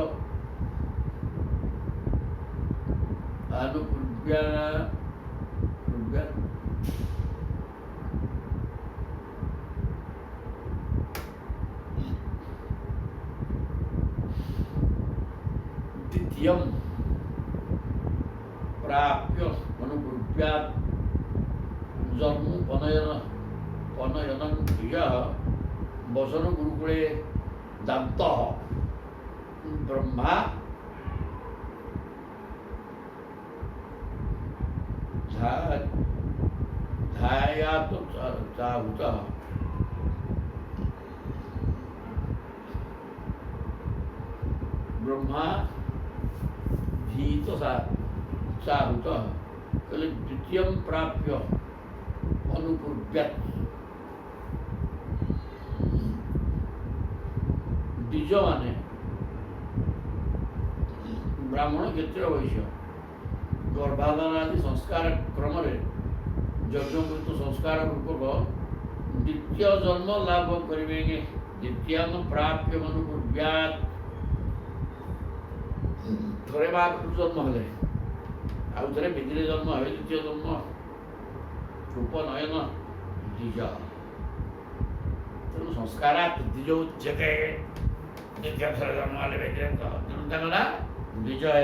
A: अनुपूर्व्य द्वितीय प्राप्य अनुपूर्व्या जन्म पनयन प्रिय वसन गुरुकुले दंत ब्रह्मा ध्यायात चाहुत ब्रह्मा धीत चाहुत कहले द्वितीय प्राप्य अनुपूर्व्यत द्विज माने ब्राह्मण क्षत्रिय वैश्य गर्भाधान आदि संस्कार क्रम यज्ञकृत संस्कार पूर्वक द्वितीय जन्म लाभ करेंगे द्वितीय प्राप्य अनुपूर्व्यात थोड़े महापुरुष जन्म हेले आउ थे विधि जन्म है द्वितीय जन्म रूप नयन द्विज तेणु संस्कार द्विज उच्यते द्वितीय थर जन्म हेले तेणु ना द्विज है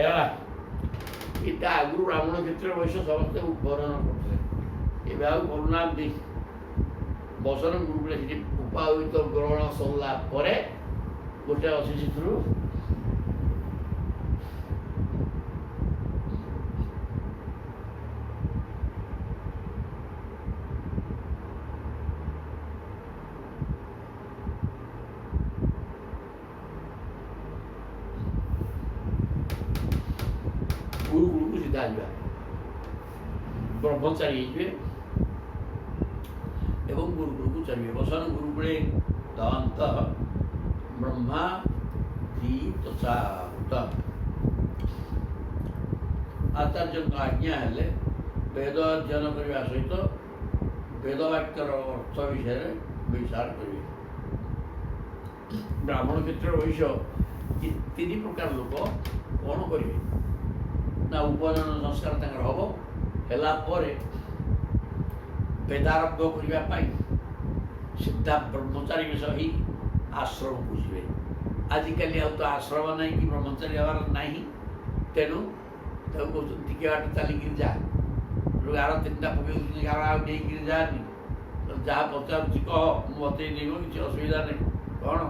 A: इतना आगु ब्राह्मण क्षेत्र वैश्य समस्ते उपहरण करते ये करुणा बसन गुरुकुले उपाहित ग्रहण सरला गोटे अच्छी से गुरुकुल को सीधा जा ब्रह्मचारी एवं गुरुकुल को चलिए वसन गुरुकुले दांत ब्रह्मा दीप चाहुत आचार्य आज्ञा हेले वेद अध्ययन करने सहित वेदवाक्यर अर्थ विषय विचार करेंगे ବ୍ରାହ୍ମଣ କ୍ଷେତ୍ର ବୈଶ୍ୟ ଏ ତିନି ପ୍ରକାର ଲୋକ କ'ଣ କରିବେ ନା ଉପନୟନ ସଂସ୍କାର ତାଙ୍କର ହେବ। ହେଲା ପରେ ବେଦାରମ୍ଭ କରିବା ପାଇଁ ସିଧା ବ୍ରହ୍ମଚାରୀ ବେଶ ହେଇ ଆଶ୍ରମକୁ ଯିବେ। ଆଜିକାଲି ଆଉ ତ ଆଶ୍ରମ ନାହିଁ କି ବ୍ରହ୍ମଚାରୀ ହେବାର ନାହିଁ, ତେଣୁ ତାକୁ କହୁଛନ୍ତି ଟିକେ ବାଟ ଚାଲିକିରି ଯା, ଗାର ତିନିଟା ପକେଇ ଗାର ଆଉ ନେଇକିରି ଯାଆନି, ଯାହା ପଚାରୁଛି କହ ମୁଁ ବତେଇ ଦେବ, କିଛି ଅସୁବିଧା ନାହିଁ। କ'ଣ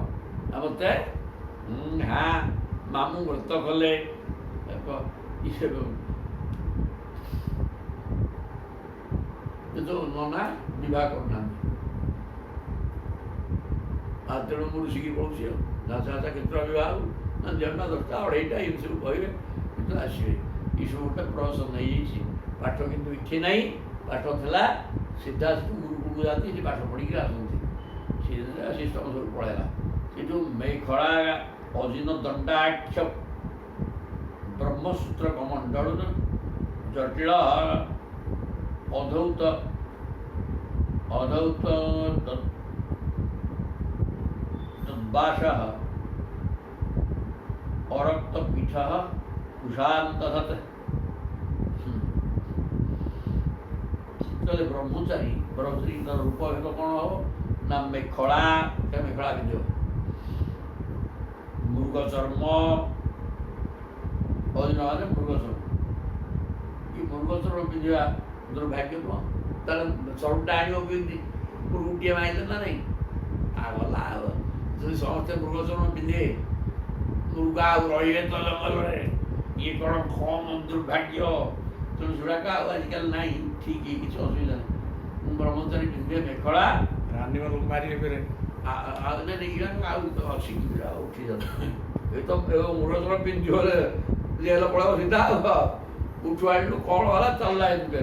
A: ନା ମୋତେ ହଁ ମାମୁଁ ବ୍ରତ କଲେ କିନ୍ତୁ ନନା ବିବାହ କରୁନାହାନ୍ତି, ଆଉ ତେଣୁ ମୁଁ ଋଷିକି ପଳଉଛି ଆଉ ନାଚା ନାଚା କ୍ଷେତ୍ର ବିବାହ ନା 9ଟା 10ଟା 2:30ଟା ଏମିତି ସବୁ କହିବେ, କିନ୍ତୁ ଆସିବେ। ଏସବୁ ଗୋଟେ ପ୍ରହସନ ହେଇଯାଇଛି। ପାଠ କିନ୍ତୁ ଏଠି ନାହିଁ, ପାଠ ଥିଲା ସିଧା ଗୁରୁକୁଳକୁ ଯାଆନ୍ତି, ସେ ପାଠ ପଢ଼ିକି ଆସନ୍ତି। ସେ ସିଷ୍ଟମ ସବୁ ପଳେଇଲା। ସେ ଯେଉଁ ମେଖଳା ଅଜିନ ଦଣ୍ଡାକ୍ଷ ବ୍ରହ୍ମସୂତ୍ର କମଣ୍ଡଳୁନ ଜଟିଳ ଅଧୌତ तद्वाशः अरक्तपीठः कुशान्तधत्। ତାହେଲେ ବ୍ରହ୍ମଚାରୀଙ୍କର ରୂପଭେଦ କ'ଣ ହେବ ନା ମେଖଳା ପିନ୍ଧିବ, ମୃଗ ଚର୍ମ ଅଜିନ ମାନେ ମୃଗ ଚର୍ମ। କି ମୃଗ ଚର୍ମ ପିନ୍ଧିବା ଦୁର୍ଭାଗ୍ୟ ନୁହଁ। ତାହେଲେ ଚର୍ମଟା ଆଣିବ କେମିତି? ଗୋଟିଏ ମାଇଲେ ନା ନାହିଁ, ଆଉ ଗଲା। ଆଉ ଯଦି ସମସ୍ତେ ମୃଗ ଚର୍ମ ପିନ୍ଧିବେ, ମୃଗ ଆଉ ରହିବେ ତ ଜଙ୍ଗଲରେ, ଇଏ କ'ଣ କମ୍ ଦୁର୍ଭାଗ୍ୟ। ତେଣୁ ସେଗୁଡ଼ାକ ଆଉ ଆଜିକାଲି ନାହିଁ, ଠିକ୍ କିଛି ଅସୁବିଧା ନାହିଁ। ବ୍ରହ୍ମଚାରୀ ପିନ୍ଧିବେ ମେଖଳା,
B: ରାଣ୍ଡିମାନଙ୍କୁ ମାରିବେ ଫେରେ।
A: ଆଉ ନେଇକି ଆଉ ଅଛି ଆଉ ଉଠି ଯାଉଛି। ଏ ତ ମୃଗ ଚର୍ମ ପିନ୍ଧିବ ଜେଲ ପଳାଇବ ସିଧା। ଉଠୁ ଆଣିଲୁ କ'ଣ ହେଲା, ଚାଲିଲା ଏମିତି।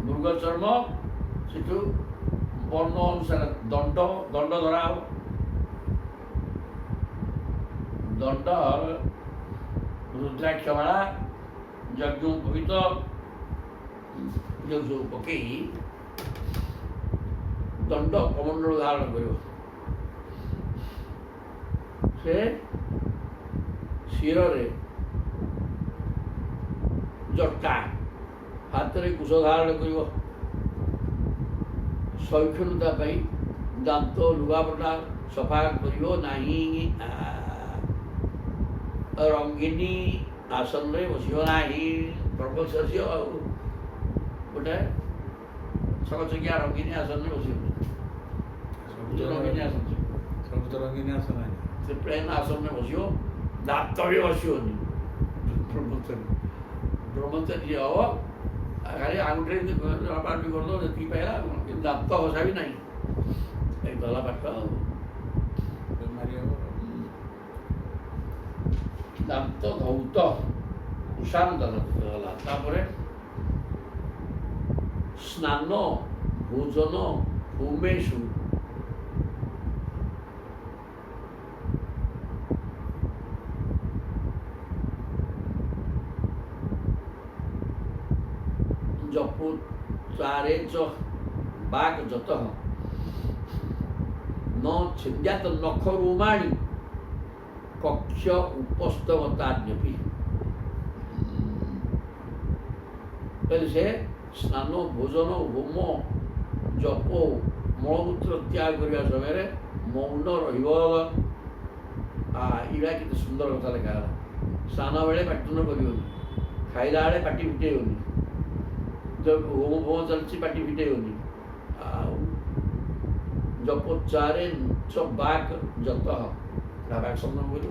A: ମୃଗ ଚର୍ମ ସେଠୁ ବର୍ଣ୍ଣ ଅନୁସାରେ ଦଣ୍ଡ ଧରା ହେବ। ଦଣ୍ଡ ରୁଦ୍ରାକ୍ଷମାଳା ଯଜ୍ଞ ଉପହିତ ଯେଉଁ ସବୁ ପକେଇ ଦଣ୍ଡ କମଣ୍ଡଳ ଧାରଣ କରିବ। ସେ ଶିରରେ ଜଟା, ହାତରେ କୁଶ ଧାରଣ କରିବ। ସୌକ୍ଷଣତା ପାଇଁ ଦାନ୍ତ ଲୁଗାପଟା ସଫା କରିବ ନାହିଁ। ରଙ୍ଗିନୀ ଆସନରେ ବସିବ ନାହିଁ। ବ୍ରହ୍ମଚର୍ଯ୍ୟ ଆଉ ଗୋଟେ ଛକଚକିଆ ରଙ୍ଗିନୀ ଆସନରେ ବସିବ। ରଙ୍ଗିନୀ ଆସନ
B: ସବୁ ତ ରଙ୍ଗିନୀ ଆସନ,
A: ସେ ପ୍ଲେନ୍ ଆସନରେ ବସିବ, ଦାନ୍ତ ବି ବସିବନି। ବ୍ରହ୍ମଚର୍ଯ୍ୟ ହେବ, ଖାଲି ଆଙ୍ଗୁଠିରେ ରବାଟି କରିଦେବ ଯେତିକି ପାଇଲା, କିନ୍ତୁ ଦାନ୍ତ ଘଷା ବି ନାହିଁ। ଏଇ ଗଲା ପାଠ ଆଉ
B: ମାରି ହେବ।
A: ଦାନ୍ତ ଧୌତ କୁଶାନ୍ତ ଗଲା। ତାପରେ ସ୍ନାନ ଭୋଜନ ହୋମେଷୁ ଜପୋଚାରେ च ବାକ୍ ଯତଃ न छिद्यात् नखरोमाणि कक्ष उपस्थगतान्यपि। कहले से स्नान भोजन होम जप मलमूत्र त्याग करने समय मौन रहा। केते सुंदर कथा लिखा। स्नान बेले पाटितुंड कर, खाइला बेले पाटी फिटेबनी, जब होम फोम चलती पाटी फिटेबनी। जपोच्चारे च बाक जतः बाक शब्द बोल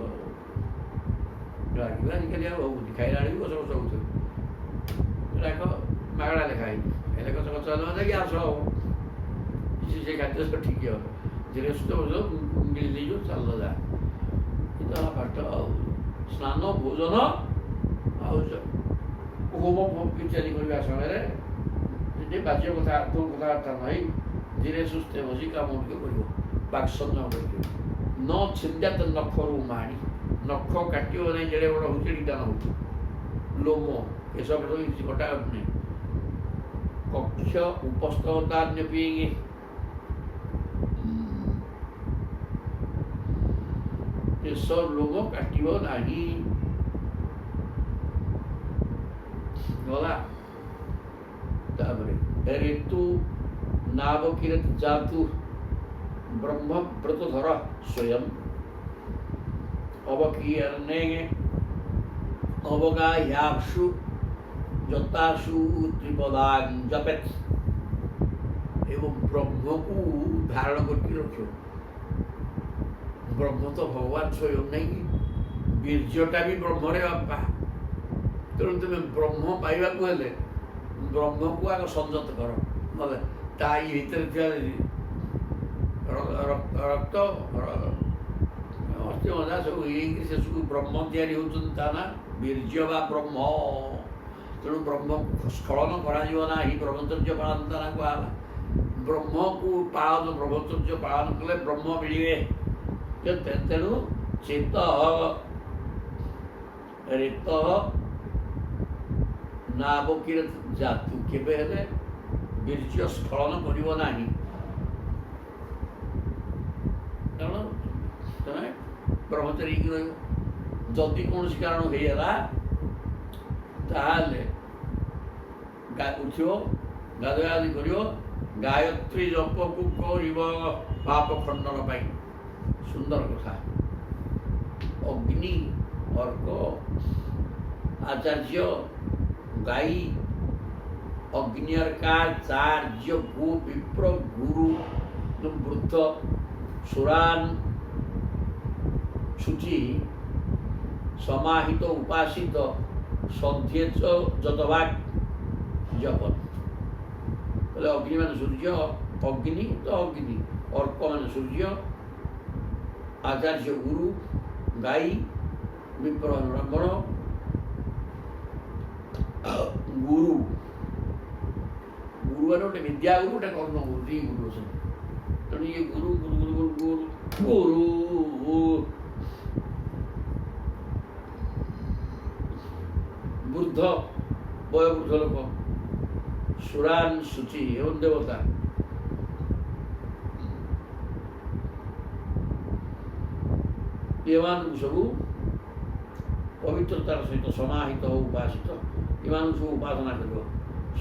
A: आजिकल खाइला भी गछ गछ हो मागଣା ଲେଖାହେଇ ହେଲେ ଗଛ ଗଛ ହେଲେ କି ଆସ ସେ ଖାଦ୍ୟ ସବୁ ଠିକ୍ ହେବ। ଧୀରେ ସୁସ୍ଥ ଗିଳି ଦେଇଯିବ, ଚାଲ ଯା। କିନ୍ତୁ ପାଠ ଆଉ ସ୍ନାନ ଭୋଜନ ଆଉ ହୋମ ଇତ୍ୟାଦି କରିବା ସମୟରେ ଯଦି ବାଜ୍ୟ କଥାବାର୍ତ୍ତା ନାହିଁ, ଧୀରେ ସୁସ୍ଥେ ବସି କାମ ଗୁଡ଼ିକ କରିବ, ବାକ୍ ସଂଯମ କରିବ। ନ ଛିନ୍ଦ୍ୟାତ ନଖରୁ ମାଣି, ନଖ କାଟିବ ନାହିଁ, ଯେଡ଼େ ବଡ଼ ହେଉଛି ଏଇଟା ନ ହେଉଛି। ଲୋମ ଏସବ କିଛି କଟା ନାହିଁ। କକ୍ଷ ଉପସ୍ଥଗତାନ୍ୟପି ଲୋମ କାଟିବ ନାହିଁ। ଗଲା। ତାପରେ ଋତୁ ନାବକିରତ ଜାତୁ ବ୍ରହ୍ମ ବ୍ରତ ଧର ସ୍ୱୟଂ ଅବକୀର୍ଣ୍ଣେ ଅବଗାହ୍ୟାସୁ ଯତାସୁ ତ୍ରିପଦାଂ ଜପେତ୍। ଏବଂ ବ୍ରହ୍ମକୁ ଧାରଣ କରିକି ରଖିବ। ବ୍ରହ୍ମ ତ ଭଗବାନ ସ୍ୱୟଂ ନାହିଁ, ବୀର୍ଯ୍ୟଟା ବି ବ୍ରହ୍ମରେ ବାପା। ତେଣୁ ତୁମେ ବ୍ରହ୍ମ ପାଇବାକୁ ହେଲେ ବ୍ରହ୍ମକୁ ଆଗ ସଂଯତ କର, ନହେଲେ ତା ଭିତରେ ଥିବା ରକ୍ତ ଅସ୍ଥି ମଜା ସବୁ ହେଇକି ସେସବୁ ବ୍ରହ୍ମ ତିଆରି ହେଉଛନ୍ତି, ତା ନା ବୀର୍ଯ୍ୟ ବା ବ୍ରହ୍ମ। ତେଣୁ ବ୍ରହ୍ମକୁ ସ୍ଖଳନ କରାଯିବ ନାହିଁ, ବ୍ରହ୍ମଚର୍ଯ୍ୟ ପାଳନ ତା ନା କୁହାଗଲା। ବ୍ରହ୍ମକୁ ପାଳନ, ବ୍ରହ୍ମଚର୍ଯ୍ୟ ପାଳନ କଲେ ବ୍ରହ୍ମ ମିଳିବେ। ତେଣୁ ଚେତ ରେତ ନାବକିରତ ଜାତୁ, କେବେ ହେଲେ ବୀର୍ଯ୍ୟ ସ୍ଖଳନ କରିବ ନାହିଁ। କାରଣ ତମେ ବ୍ରହ୍ମଚାରୀ ହେଇକି ରହିବ। ଯଦି କୌଣସି କାରଣ ହେଇଗଲା ତାହେଲେ ଉଠିବ, ଗାଧୁଆଗାଧି କରିବ, ଗାୟତ୍ରୀ ଜପକୁ କରିବ ପାପ ଖଣ୍ଡନ ପାଇଁ। ସୁନ୍ଦର କଥା। ଅଗ୍ନି, ଅର୍କ, ଆଚାର୍ଯ୍ୟ, ଗାଈ, ଅଗ୍ନି अर्काचार्य गो विप्र गुरु वृद्ध सुरान शुचि समाहित उपासित सध्येच जतवाक जपन। बोले अग्नि मान सूर्य, अग्नि तो अग्नि, अर्क मान सूर्य, आचार्य गुरु, गाई, विप्र ब्राह्मण, गुरु गुरु गोटे विद्या गुरु गोटे कर्म गुरु, दी गुरु अछन। तेणु ये गुरु गुरु गुरु गुरु गुरु गुरु वृद्ध वयोवृद्ध लोक, सुरान शुचि एवं देवता, एमान सबू पवित्रतार सहित समाहित हो उपासित, एमान सब उपासना कर।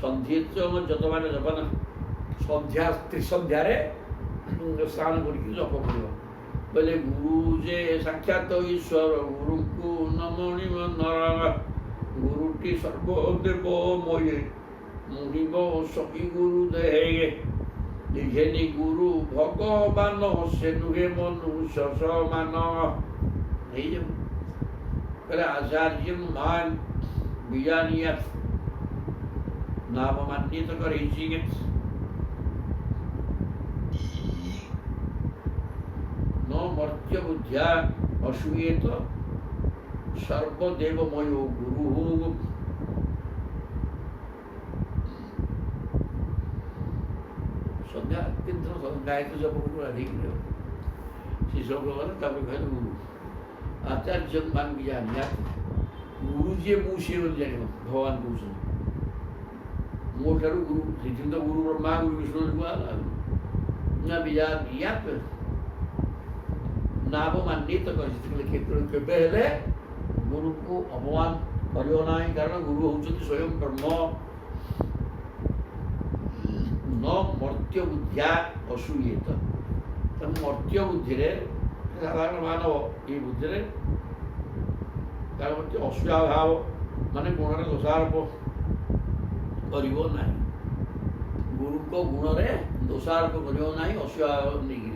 A: सन्ध्येच जतवान जपन, सन्ध्या त्रिसन्ध्यार स्नान करके जप कर। बोले गुरु जे साक्षात ईश्वर, गुरु को नमणिम नर, गुरुटी सर्वदेव मोये, मुनिब सखी गुरु देहे, लिखेनि गुरु भगवान से नुहे मनुष्य समान। आचार्य मान बीजानियत नाम मान्यत कर न मर्त्य बुद्ध्या असूयेत सर्वदेवमयो गुरु। सन्ध्या तीन थर गायत्री जप गुरु अधिक शिशु गले कहले गुरु आचार्य मान बीजानियत। गुरु जी मुझे जान भगवान कौन मोठार गुरु थी तो गुरु ब्रह्मा गुरु विष्णु ना बीजा नाम मान्यत कर गुरु को अपमान करियो नाही, कारण गुरु होचंती स्वयं ब्रह्म। न मर्त्य बुद्धिया असूयेत, तेणु मर्त्य बुद्धि साधारण मानव ये बुद्धि असूया भाव माने गुण दोषारोप करिवो नाही, गुरु को गुण रे दोषारोप करिवो नाही, असूया नहीं।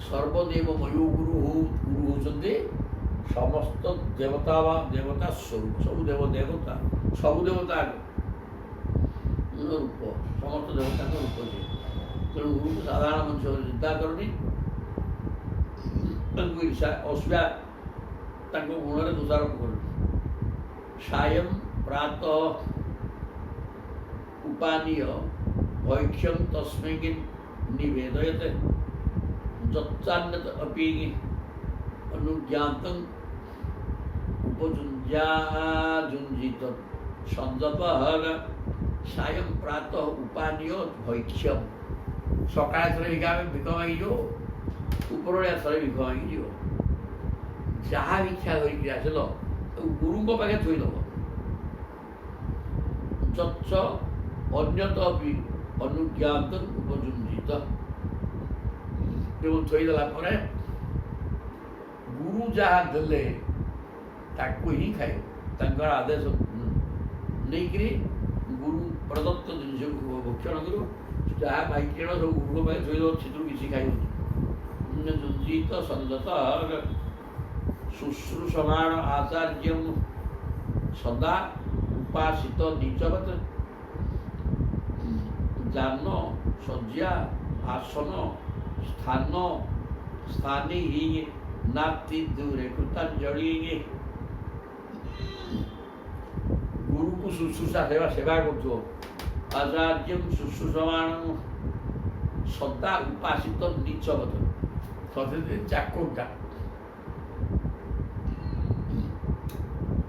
A: सर्वदेव मयो गुरु गुरु होचंती समस्त देवता वा देवता स्वरूप, सब देव देवता सब देवता रूप, समस्त देवता रूप से। तेणु गुरु को साधारण मनुष्य चिंता करनी, ईर्षा असूया गुण में दोषारोप कर। सायं प्रातः उपानीय भैक्ष्यं तस्मै निवेदयते, जत्सान्नत अपि अनुज्ञातं उपजुञ्जाजुञ्जित संजपः। सायं प्रातः उपानीय भैक्ष्यं, ସକାଳେ ଥରେ ଭିକ ମାଗିଯିବ, ଉପରବେଳା ଥରେ ଭିକ ମାଗିଯିବ। ଯାହା ଭିକ୍ଷା ଧରିକି ଆସିଲ ଗୁରୁଙ୍କ ପାଖେ ଥୋଇଦେବ। ଯଚ୍ଛ ଅନ୍ୟତ ବି ଅନୁଜ୍ଞାତ ଉପଯୁଞ୍ଜିତ। ତେଣୁ ଥୋଇଦେଲା ପରେ ଗୁରୁ ଯାହା ଦେଲେ ତାକୁ ହିଁ ଖାଇବ। ତାଙ୍କର ଆଦେଶ ନେଇକରି ଗୁରୁ ପ୍ରଦତ୍ତ ଜିନିଷକୁ ଭକ୍ଷଣ କରିବ। ଯାହା ପାଇକିଣ ସବୁ ଗୁରୁଙ୍କ ପାଖେ ଥୋଇଦେବ, ସେଥିରୁ କିଛି ଖାଇବନି। ଯୁଞ୍ଜିତ ସନ୍ଦତ ଶୁଶ୍ରୂଷମାଣ ଆଚାର୍ଯ୍ୟ ସଦା ଉପାସିତ ନିଚବତ। ଯାନ ଶଯ୍ୟା ଆସନ ସ୍ଥାନେ ହି ନାତି ଦୂରେ କୃତାଞ୍ଜଳି। ଗୁରୁକୁ ଶୁଶ୍ରୂଷା ସେବା କରୁଥିବ। ଆଚାର୍ଯ୍ୟ ଶୁଶ୍ରୂଷମାଣ ସଦା ଉପାସିତ ନିଚବତ। ଚାକରଟା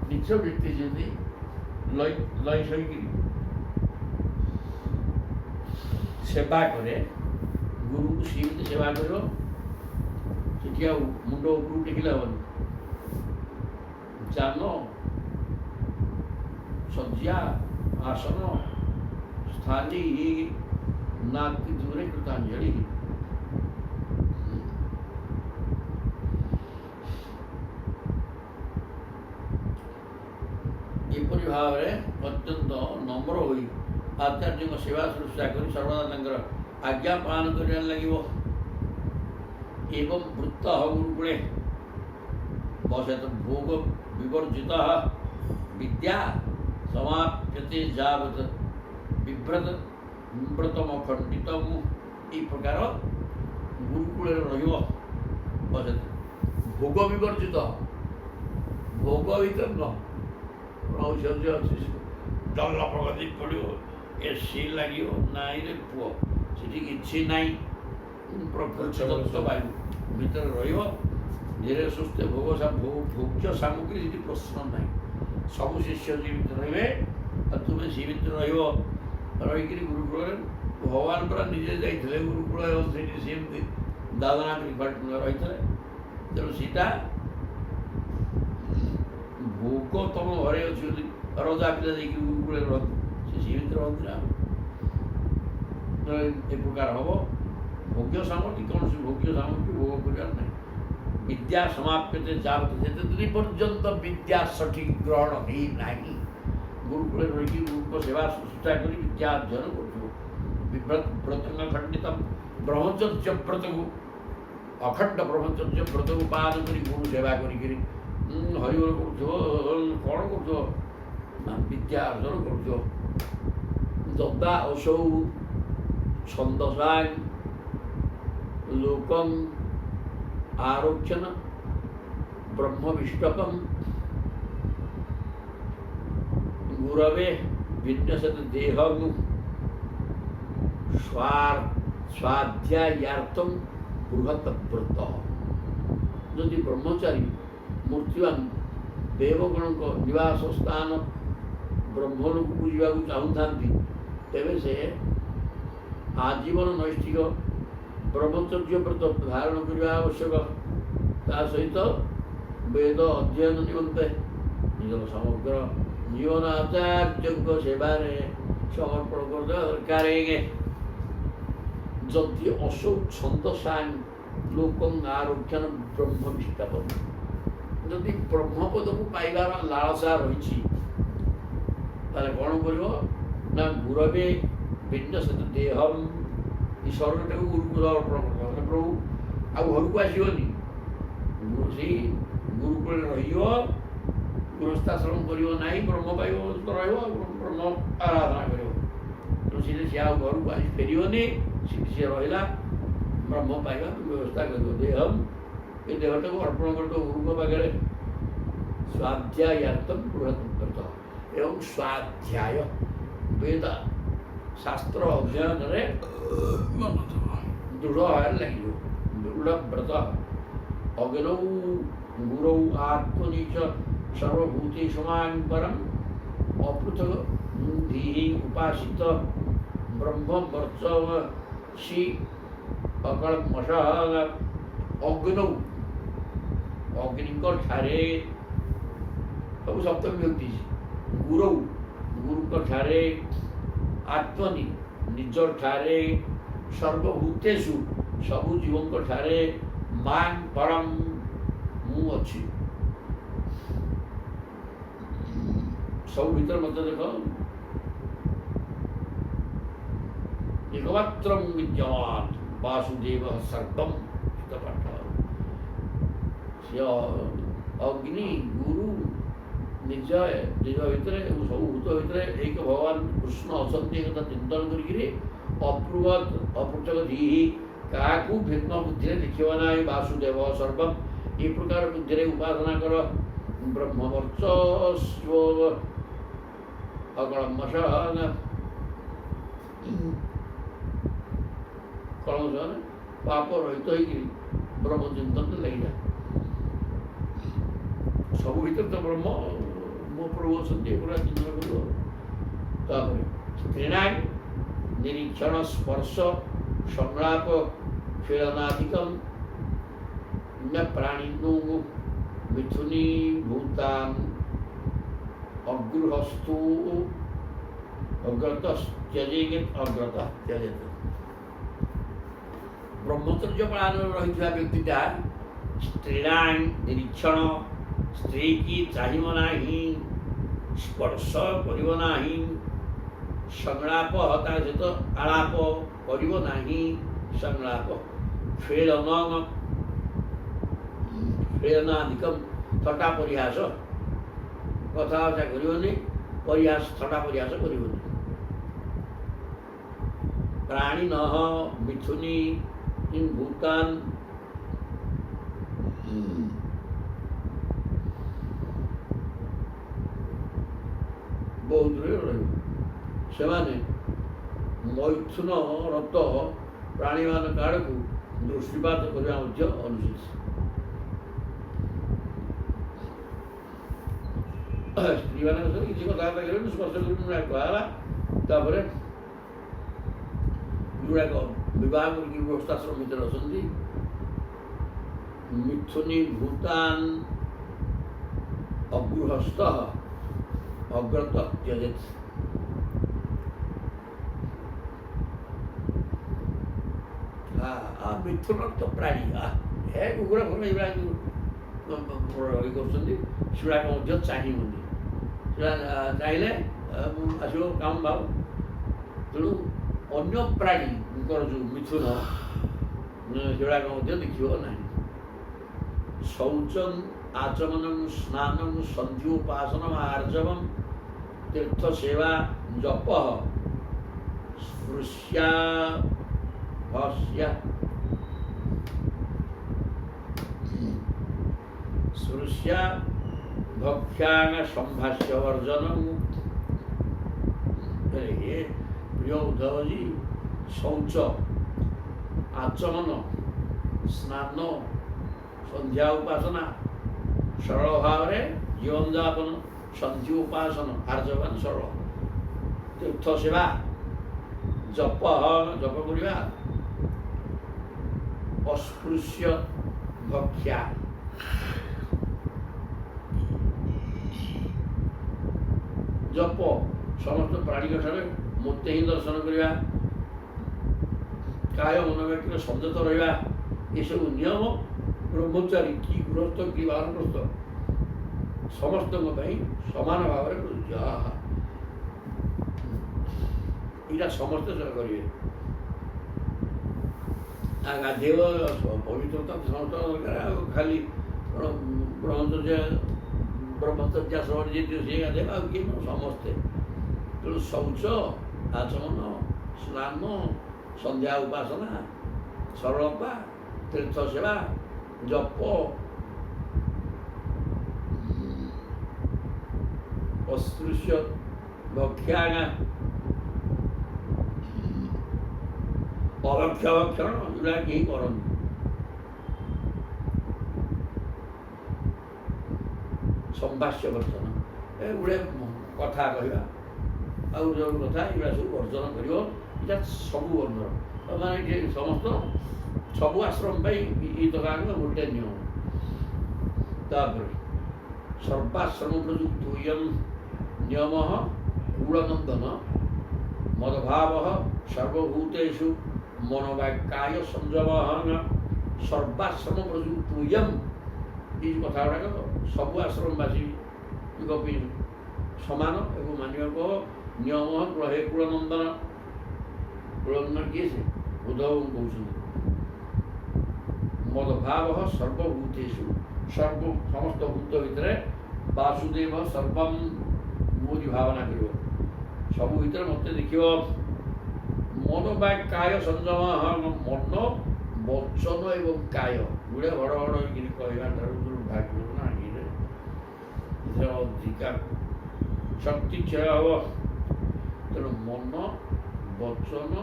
A: ନିଚ ବ୍ୟକ୍ତି ଯଦି ଲଇ ସହିକି ସେବା କରେ, ଗୁରୁକୁ ସେମିତି ସେବା କରିବ, ସେଠି ଆଉ ମୁଣ୍ଡ ଉପରକୁ ଟେକିଲେ ହେବନି। ଯାନ ଶଯ୍ୟା ଆସନ ସ୍ଥାନୀ ନାତି ଦୂରେ କୃତାଞ୍ଜଳି। ଏପରି ଭାବରେ ଅତ୍ୟନ୍ତ ନମ୍ର ହୋଇ ଆଚାର୍ଯ୍ୟଙ୍କ ସେବା ଶୁଶ୍ରୂଷା କରି ସର୍ବଦା ତାଙ୍କର ଆଜ୍ଞା ପାଳନ କରିବାରେ ଲାଗିବ। ଏବଂ ବୃତ୍ତ ଗୁରୁକୁଳେ ବସେତ ଭୋଗ ବିବର୍ଜିତ ବିଦ୍ୟା ସମାପ୍ୟତେ ଯାବତ ବିବ୍ରତମ ଖଣ୍ଡିତ। ଏହି ପ୍ରକାର ଗୁରୁକୁଳରେ ରହିବ। ବସେତ ଭୋଗ ବିବର୍ଜିତ, ଭୋଗ ଭିତରେ ନ ଔଷଧ ଅଛି, ଡଲ ପ୍ରଗତି ପଡ଼ିବ, ଏସି ଲାଗିବ ନାଇଁରେ ପୁଅ, ସେଠି କିଛି ନାହିଁ। ପ୍ରକୃତି ଦତ୍ତ ବାୟୁ ଭିତରେ ରହିବ। ଧୀରେ ସୁସ୍ଥେ ଭୋଗ୍ୟ ସାମଗ୍ରୀ ସେଠି ପ୍ରଶ୍ନ ନାହିଁ। ସବୁ ଶିଷ୍ୟ ସେ ଭିତରେ ରହିବେ, ଆଉ ତୁମେ ସେ ଭିତରେ ରହିବ। ରହିକିରି ଗୁରୁକୁଳରେ ଭଗବାନ ପରା ନିଜେ ଯାଇଥିଲେ ଗୁରୁକୁଳ, ସେଠି ସେମିତି ଦାଦନା ରହିଥିଲେ। ତେଣୁ ସେଇଟା ଭୋଗ ତମ ଘରେ ଅଛି ବୋଲି ରଜା ପିଲା ଯାଇକି ଗୁରୁକୁଳରେ ରହନ୍ତି, ସେ ଭିତରେ ରହନ୍ତି ନା। ଏ ପ୍ରକାର ହବ। ଭୋଗ୍ୟ ସାମଗ୍ରୀ କୌଣସି ଭୋଗ୍ୟ ସାମଗ୍ରୀ ଭୋଗ କରିବାର ନାହିଁ। ବିଦ୍ୟା ସମାପ୍ୟତେ ଯାବତ, ଯେତେ ଦିନ ପର୍ଯ୍ୟନ୍ତ ବିଦ୍ୟା ସଠିକ୍ ଗ୍ରହଣ ହେଇନାହିଁ, ଗୁରୁକୁଳରେ ରହିକି ଗୁରୁଙ୍କ ସେବା ଶୁଶ୍ରୂଷା କରି ବିଦ୍ୟା ଅଧ୍ୟୟନ କରୁଥିବ। ବ୍ରତଙ୍ଗ ଖଣ୍ଡିତ ବ୍ରହ୍ମଚର୍ଯ୍ୟ ବ୍ରତକୁ, ଅଖଣ୍ଡ ବ୍ରହ୍ମଚର୍ଯ୍ୟ ବ୍ରତକୁ ପାଳନ କରି ଗୁରୁ ସେବା କରିକିରି ହରିବୋଲ କରୁଥିବ। କ'ଣ କରୁଥିବ ନା ବିଦ୍ୟା ଅର୍ଜନ କରୁଥିବ। ଯଦା ଅସౌ ଛନ୍ଦସାଂ ଲୋକଂ ଆରୋକ୍ଷଣ ବ୍ରହ୍ମବିଷ୍ଟକଂ ଗୁରବେ ବିନ୍ୟସତ ଦେହଂ ସ୍ୱାଧ୍ୟାୟାର୍ଥଂ ବୃହତ ବ୍ରତ। ଯଦି ବ୍ରହ୍ମଚାରୀ ମୂର୍ତ୍ତିବାନ ଦେବଗଣଙ୍କ ନିବାସ ସ୍ଥାନ ବ୍ରହ୍ମଲୋକକୁ ଯିବାକୁ ଚାହୁଁଥାନ୍ତି, ତେବେ ସେ ଆଜୀବନ ନୈଷ୍ଠିକ ବ୍ରହ୍ମଚର୍ଯ୍ୟ ବ୍ରତ ଧାରଣ କରିବା ଆବଶ୍ୟକ। ତା ସହିତ ବେଦ ଅଧ୍ୟୟନ ନିମନ୍ତେ ନିଜର ସମଗ୍ର ଜୀବନ ଆଚାର୍ଯ୍ୟଙ୍କ ସେବାରେ ସମର୍ପଣ କରିବା ଦରକାର। ଯଦି ଅସୌ ଛନ୍ଦସାଂ ଲୋକଂ ଆରୋକ୍ଷଣ ବ୍ରହ୍ମବିଷ୍ଟାପନ, ଯଦି ବ୍ରହ୍ମପଦକୁ ପାଇବାର ଲାଳସା ରହିଛି, ତାହେଲେ କ'ଣ କରିବ ନା ଗୁରବେ ବିନ୍ୟସତ ଦେହଂ, ଏ ଶରୀରଟାକୁ ଗୁରୁକୁ ସମର୍ପଣ କରିବ। ପ୍ରଭୁ ଆଉ ଘରକୁ ଆସିବନି, ସେଇ ଗୁରୁକୁଳରେ ରହିବ, ଗୃହସ୍ଥାଶ୍ରମ କରିବ ନାହିଁ, ବ୍ରହ୍ମ ପାଇବ ରହିବ, ବ୍ରହ୍ମ ଆରାଧନା କରିବ। ତେଣୁ ସେଠି ସେ ଆଉ ଘରକୁ ଆସି ଫେରିବନି, ସେଠି ସେ ରହିଲା, ବ୍ରହ୍ମ ପାଇବା ବ୍ୟବସ୍ଥା କରିବ। ଦେହଂ, ଏ ଦେହଟାକୁ ଅର୍ପଣ କରିଦେବ ଗୁରୁଙ୍କ ପାଖରେ। ସ୍ୱାଧ୍ୟାୟାର୍ଥଂ ବୃହତ ବ୍ରତ, ଏବଂ ସ୍ୱାଧ୍ୟାୟ ବେଦ ଶାସ୍ତ୍ର ଅଧ୍ୟୟନରେ ଦୃଢ଼ ଭାବରେ ଲାଗିବ। ଦୃଢ଼ ବ୍ରତ ଅଗ୍ନୌ ଗୁରୌ ଆତ୍ମନିଚ ସର୍ବଭୂତେ ସମାନ୍ତରଂ ଅପୃଥକ୍ ଧୀଃ ଉପାସିତ ବ୍ରହ୍ମବର୍ଚ୍ଚ सी अकल्मष अग्नौ अग्नि ठारे सब सप्तमी व्यक्ति गुरु गुरु ठारे आत्मनि निज ठारे सर्वभूतेषु सबु जीवों ठारे मां परम मु अच्छी सब भीतर मत देख एकमात्र विद्यमान वासुदेव सर्वम पाठ अग्नि गुरु निज निज भितर सब भूत भितर एक भगवान कृष्ण अच्छा कथा चिंतन कर अपृथक धी क्या भिन्न बुद्धि देखा ना वासुदेव सर्वम ये प्रकार बुद्धि उपासना कर ब्रह्मवर्चस्व अकल्मष कलम पाप रहित हो ब्रह्म चिंतन लग जाए सब भीतर तो ब्रह्म मो प्रभु अच्छा पूरा चिंतन कर तृणाय निरीक्षण स्पर्श संलाप खेलनादिकम न प्राणिनो मिथुनी भूतान अगृहस्थु अग्रत त्यजेत अग्रत त्यजेत ब्रह्मचर्य पालन रही व्यक्तिटा स्त्रीणां निरीक्षण स्त्री की चाहिए नाही स्पर्श करिव नाही संलाप तार सहित आलाप करिव नाही संलाप खेलनादिकम थट्टा परिहास कथबार्ता करिवनी परिहास थट्टा परिहास करिवनी प्राणी न मिथुनी इन भूतान बहुत दूर से मैथुन रत प्राणी मान आड़ को दृष्टिपात करने अनुचित स्त्री मान किसी कथबार्ता करें स्पर्श कहला जोड़ाक बह गृहस्थाश्रम भर अच्छा मिथुनी भूतान अगृहस्थ अग्रत त्यजेत मिथुन तो प्राणी है कुकुरा फुकुरा कर चाहिए चाहिए आसो काम भाव तेणु अन्य प्राणी जो मिथुन सेगुड़ाक देखियो ना शौचम आचमनम स्नानम संध्योपासनम आर्जवम तीर्थ सेवा जप स्पृश्या स्पृश्या भक्ष्यांग संभाष्य वर्जनम प्रिय उद्धव जी शौच आचमन स्नान संध्या उपासना सरल भाव जीवन यापन संधि उपासन आर्जवन सरल तीर्थ सेवा जप जप करवा अस्पृश्य भक्ष्या जप समस्त प्राणी ठारे मत ही दर्शन करवा काय मनोव्यक्ति संयत रहा ये सब नियम ब्रह्मचारी कि गृहस्थ कि वानप्रस्थ समस्त सामान भाव यहाँ समस्ते करेंगे गाधेव पवित्रता समस्त दरकार खाली ब्रह्मचर्याश्रम जी सी गाधेव कि समस्ते तेणु शौच आचमन स्नान संध्या उपासना सरलता तीर्थ सेवा जप अस्पृश्य भक्ष्यागा अभक्ष्य भक्षण जोड़ा कहीं करनी संभाष्य वर्तन ए गुड़े कथा कहवा ଆଉ ଯେଉଁ କଥା ଏଗୁଡ଼ା ସବୁ ବର୍ଜନ କରିବ। ଏଇଟା ସବୁ ବର୍ଣ୍ଣର ମାନେ ଏଠି ସମସ୍ତ ସବୁ ଆଶ୍ରମ ପାଇଁ ଏଇ ତକାକ ଗୋଟେ ନିୟମ। ତାପରେ ସର୍ବାଶ୍ରମ ପ୍ରଯୁକ୍ତୋୟଂ ନିୟମ କୁଳନନ୍ଦନ ମଦଭାବ ସର୍ବଭୂତେଷୁ ମନୋବାକ୍ୟାୟ ସଂଯମ ସର୍ବାଶ୍ରମ ପ୍ରଯୁକ୍ତୋୟଂ। এই କଥା ଗୁଡ଼ାକ ସବୁ ଆଶ୍ରମବାସୀଙ୍କ ପାଇଁ ସମାନ ଏବଂ ମାନିବାକୁ ନିୟମ ହେ କୁଳନନ୍ଦନ। କୁଳନନ୍ଦନ କିଏ ସେ? ଉଦ୍ଧବଙ୍କୁ କହୁଛନ୍ତି। ମଦଭାବ ସର୍ବଭୂତେଷୁ ସମସ୍ତ ଭୂତ ଭିତରେ ବାସୁଦେବ ସର୍ବମ୍ ମୋରି ଭାବନା କରିବ। ସବୁ ଭିତରେ ମୋତେ ଦେଖିବ। ମନୋବାକ୍ୟାୟ ସଂଯମ ମନ ବଚନ ଏବଂ କାୟ ଗୁଡ଼େ ବଡ଼ ବଡ଼ ହେଇକିରି କହିବା ଠାରୁ ଦୁର୍ଭାଗ୍ୟ ନା ଏଥିରେ ଅଧିକା ଶକ୍ତି କ୍ଷୟ ହେବ। ତେଣୁ ମନ ବଚନ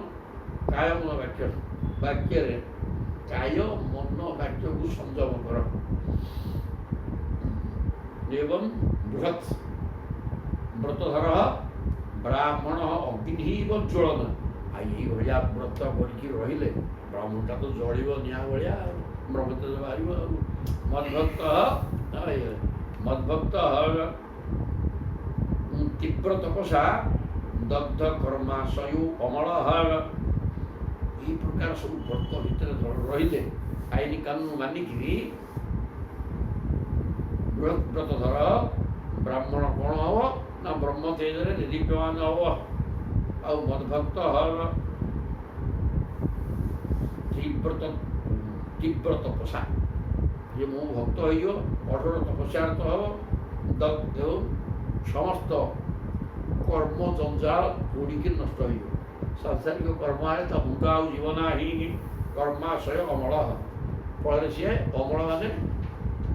A: କାୟ ମନ ବାକ୍ୟରେ କାୟ ମନ ବାକ୍ୟକୁ ସଂଯମ କର। ଏବଂ ବୃହତ୍ ବ୍ରତଧର ବ୍ରାହ୍ମଣ ଅଗ୍ନିବ ଜ୍ୱଳନ। ଆଉ ଏଇଭଳିଆ ବ୍ରତ କରିକି ରହିଲେ ବ୍ରାହ୍ମଣଟା ତ ଜଳିବ ନିଆଁ ଭଳିଆ, ବ୍ରହ୍ମତେଜ ବାହାରିବ। ମଦ୍ଭକ୍ତ ତୀବ୍ର ତପସା ଦଗ୍ଧ କର୍ମାଶୟୁ ଅମଳ। এই প্রকার ସବୁ ବ୍ରତ ଭିତରେ ରହିଲେ ଆଇନ କାନୁନ ମାନିକିରି ବ୍ରତଧର ବ୍ରାହ୍ମଣ କ'ଣ ହବ ନା ବ୍ରହ୍ମ ତେଜରେ ଦୀପ୍ୟମାନ ହବ। ଆଉ ମଦ୍ଭକ୍ତ ତୀବ୍ର ତପସା ଯେ ମୁଁ ଭକ୍ତ ହେଇଯିବ, କଠୋର ତପସ୍ୟାର୍ଥ ହବ। ଏବଂ ସମସ୍ତ କର୍ମ ଜଞ୍ଜାଳ ପୋଡ଼ିକି ନଷ୍ଟ ହେଇଯିବ। ସାଂସାରିକ କର୍ମ ଆଡ଼େ ତା ମୁଣ୍ଡ ଆଉ ଯିବ ନାହିଁ। କର୍ମାଶୟ ଅମଳ ଫଳରେ ସିଏ ଅମଳ ମାନେ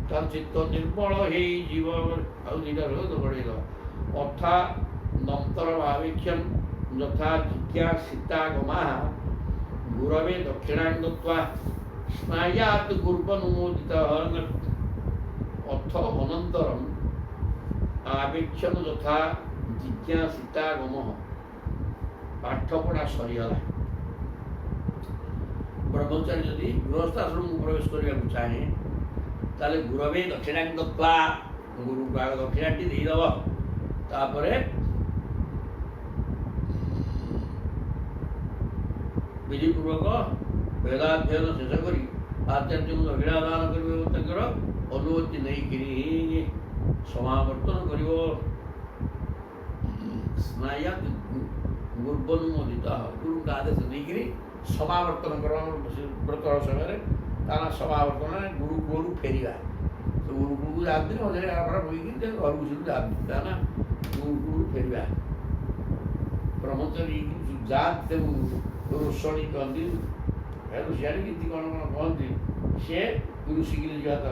A: ତାର ଚିତ୍ତ ନିର୍ମଳ ହେଇଯିବ। ଆଉ ଦୁଇଟା ବଢ଼େଇଦେବା ଅର୍ଥା ନନ୍ତର ଭାବେକ୍ଷମ ଯଥା ଜିଜ୍ଞା ସୀତାଗମା ଗୁରବେ ଦକ୍ଷିଣାଙ୍ଗତ୍ୱା ସ୍ନାୟାତ୍ ଗୁର୍ବନୁମୋଦିତ। ଅର୍ଥ ଅନନ୍ତରମ୍ ଆବେକ୍ଷମ ଯଥା ଜିଜ୍ଞା ସୀତାଗମ। ପାଠପଢ଼ା ସରିଗଲା। ବ୍ରହ୍ମଚାରୀ ଯଦି ଗୃହସ୍ଥାଶ୍ରମକୁ ପ୍ରବେଶ କରିବାକୁ ଚାହେଁ ତାହେଲେ ଗୁରବେ ଦକ୍ଷିଣାଙ୍ଗତ୍ୱା ଗୁରୁକୁ ଆଗ ଦକ୍ଷିଣାଟି ଦେଇଦେବ। ତାପରେ ବିଧିପୂର୍ବକ ବେଦାଧ୍ୟୟନ ଶେଷ କରି ଆଚାର୍ଯ୍ୟଙ୍କୁ ଦକ୍ଷିଣା ଦାନ କରିବ। ତାଙ୍କର ଅନୁମତି ନେଇକିରି ସମାବର୍ତ୍ତନ କରିବ। ସ୍ନାୟାତ୍ ଗୁର୍ବନୁମୋଦିତ ଗୁରୁଙ୍କ ଆଦେଶ ନେଇକିରି ସମାବର୍ତ୍ତନ କରିବା। ବ୍ରତ ସମୟରେ ତାର ସମାବର୍ତ୍ତନ ଗୁରୁ କୂଳରୁ ଫେରିବା। ସେ ଗୁରୁ କୂଳକୁ ଯାଆନ୍ତି ମଝିରେ ଖରାପ ହୋଇକିରି ଘରକୁ ସେଠୁ ଯାଆନ୍ତି ନା ଗୁରୁ କୂଳରୁ ଫେରିବା। ବ୍ରହ୍ମଚାରୀ ଯାଆନ୍ତି ଋଷଣୀ କହନ୍ତି, ଋଷିଆଣି କେମିତି କ'ଣ କହନ୍ତି। ସେ ଋଷିକିରି ଯିବା ତ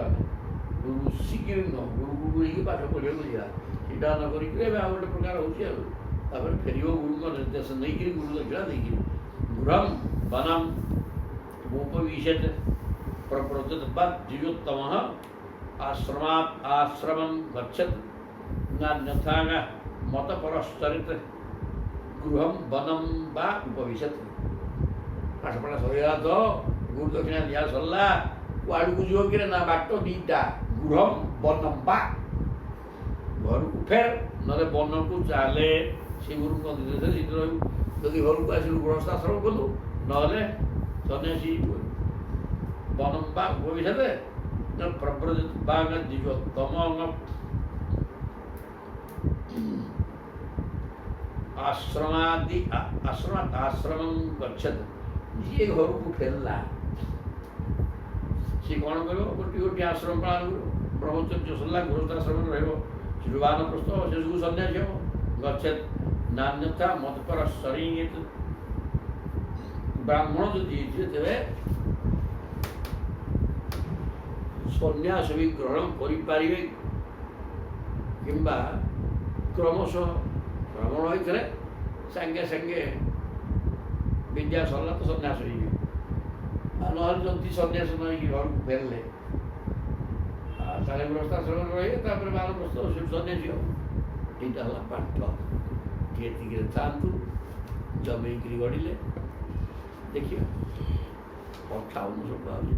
A: ଋଷିକିରି ନୁହଁ, ଗୁରୁକୁ ନେଇକି ପାଠ ପଢ଼ିବାକୁ ଯିବା। ସେଇଟା ନ କରିକିରି ଏବେ ଆଉ ଗୋଟେ ପ୍ରକାର ହେଉଛି। ଆଉ ତାପରେ ଫେରିବ ଗୁରୁଙ୍କ ନିର୍ଦ୍ଦେଶ ନେଇକିରି ଗୁରୁ ଦକ୍ଷିଣା ଦେଇକିରି। ଗୃହମ୍ ବନମ୍ ଉପବିଶେତ୍ ପ୍ରବ୍ରଜତବାଦ୍ ଦ୍ୱିଜୋତ୍ତମ ଆଶ୍ରମം ଗଚ୍ଛତ୍ ନାନ୍ୟଥା ମତ ପରଶ୍ଚରିତ୍ ଗୃହମ୍ ବନମ୍ ବା ଉପବିଶେତ୍। ପାଠପଢ଼ା ସରିଗଲା ତ ଗୁରୁ ଦକ୍ଷିଣା ଦିଆ ସରିଲା। କୁଆଡ଼କୁ ଯିବ କିରେ ନା ବାଟ ଦୁଇଟା, ଗୃହମ୍ ବନମ୍ ବା ଘରକୁ ଫେର ନହେଲେ ବନକୁ ଚାଲେ। ସେ ଗୁରୁଙ୍କ ନିର୍ଦ୍ଦେଶ ସେଇଠି ରହିବୁ। ଯଦି ଘରକୁ ଆସିଲୁ ଗୃହସ୍ଥାଶ୍ରମ କଲୁ, ନହେଲେ ସନ୍ନ୍ୟାସୀ ବନମ୍ ବା ଉପବିଶେତ୍ ପ୍ରବ୍ରଜତ ବା ଦ୍ୱିଜୋତ୍ତମ ଆଶ୍ରମମ୍ ଗଚ୍ଛତ୍। ଯିଏ ଘରକୁ ଫେରିଲା ସିଏ କ'ଣ କରିବ? ଗୋଟିଏ ଗୋଟିଏ ଆଶ୍ରମ ପାଳନ କରିବ। ବ୍ରହ୍ମଚର୍ଯ୍ୟ ସରିଲା, ଗୃହସ୍ଥାଶ୍ରମରେ ରହିବ। ସେଠୁ ବାନପ୍ରସ୍ଥ ହେବ, ଶେଷକୁ ସନ୍ନ୍ୟାସୀ ହେବ। ଗଚ୍ଛତ୍ ନାନ୍ୟଥା ମତପର ଶରୀର। ବ୍ରାହ୍ମଣ ଯଦି ହେଇଥିବେ ତେବେ ସନ୍ନ୍ୟାସ ବି ଗ୍ରହଣ କରିପାରିବେ କିମ୍ବା କ୍ରମଶଃ ଭ୍ରମଣ ହୋଇଥିଲେ ସାଙ୍ଗେ ସାଙ୍ଗେ ବିଦ୍ୟା ସରିଲା ତ ସନ୍ନ୍ୟାସ ହେଇଯିବେ। ଆଉ ନହେଲେ ଯଦି ସନ୍ନ୍ୟାସ ନ ହେଇକି ଘରକୁ ଫେରିଲେ ତାହେଲେ ଗୃହସ୍ଥାଶ୍ରମରେ ରହିବେ। ତାପରେ ବାନପ୍ରସ୍ଥ ସେଠୁ ସନ୍ନ୍ୟାସୀ ହେବ। ଏଇଟା ହେଲା ପାଠ। ଏଠି ଏତିକିରେ ଥାଆନ୍ତୁ, ଜମେଇକିରି ଗଢ଼ିଲେ ଦେଖିବା 58 ଆହୁରି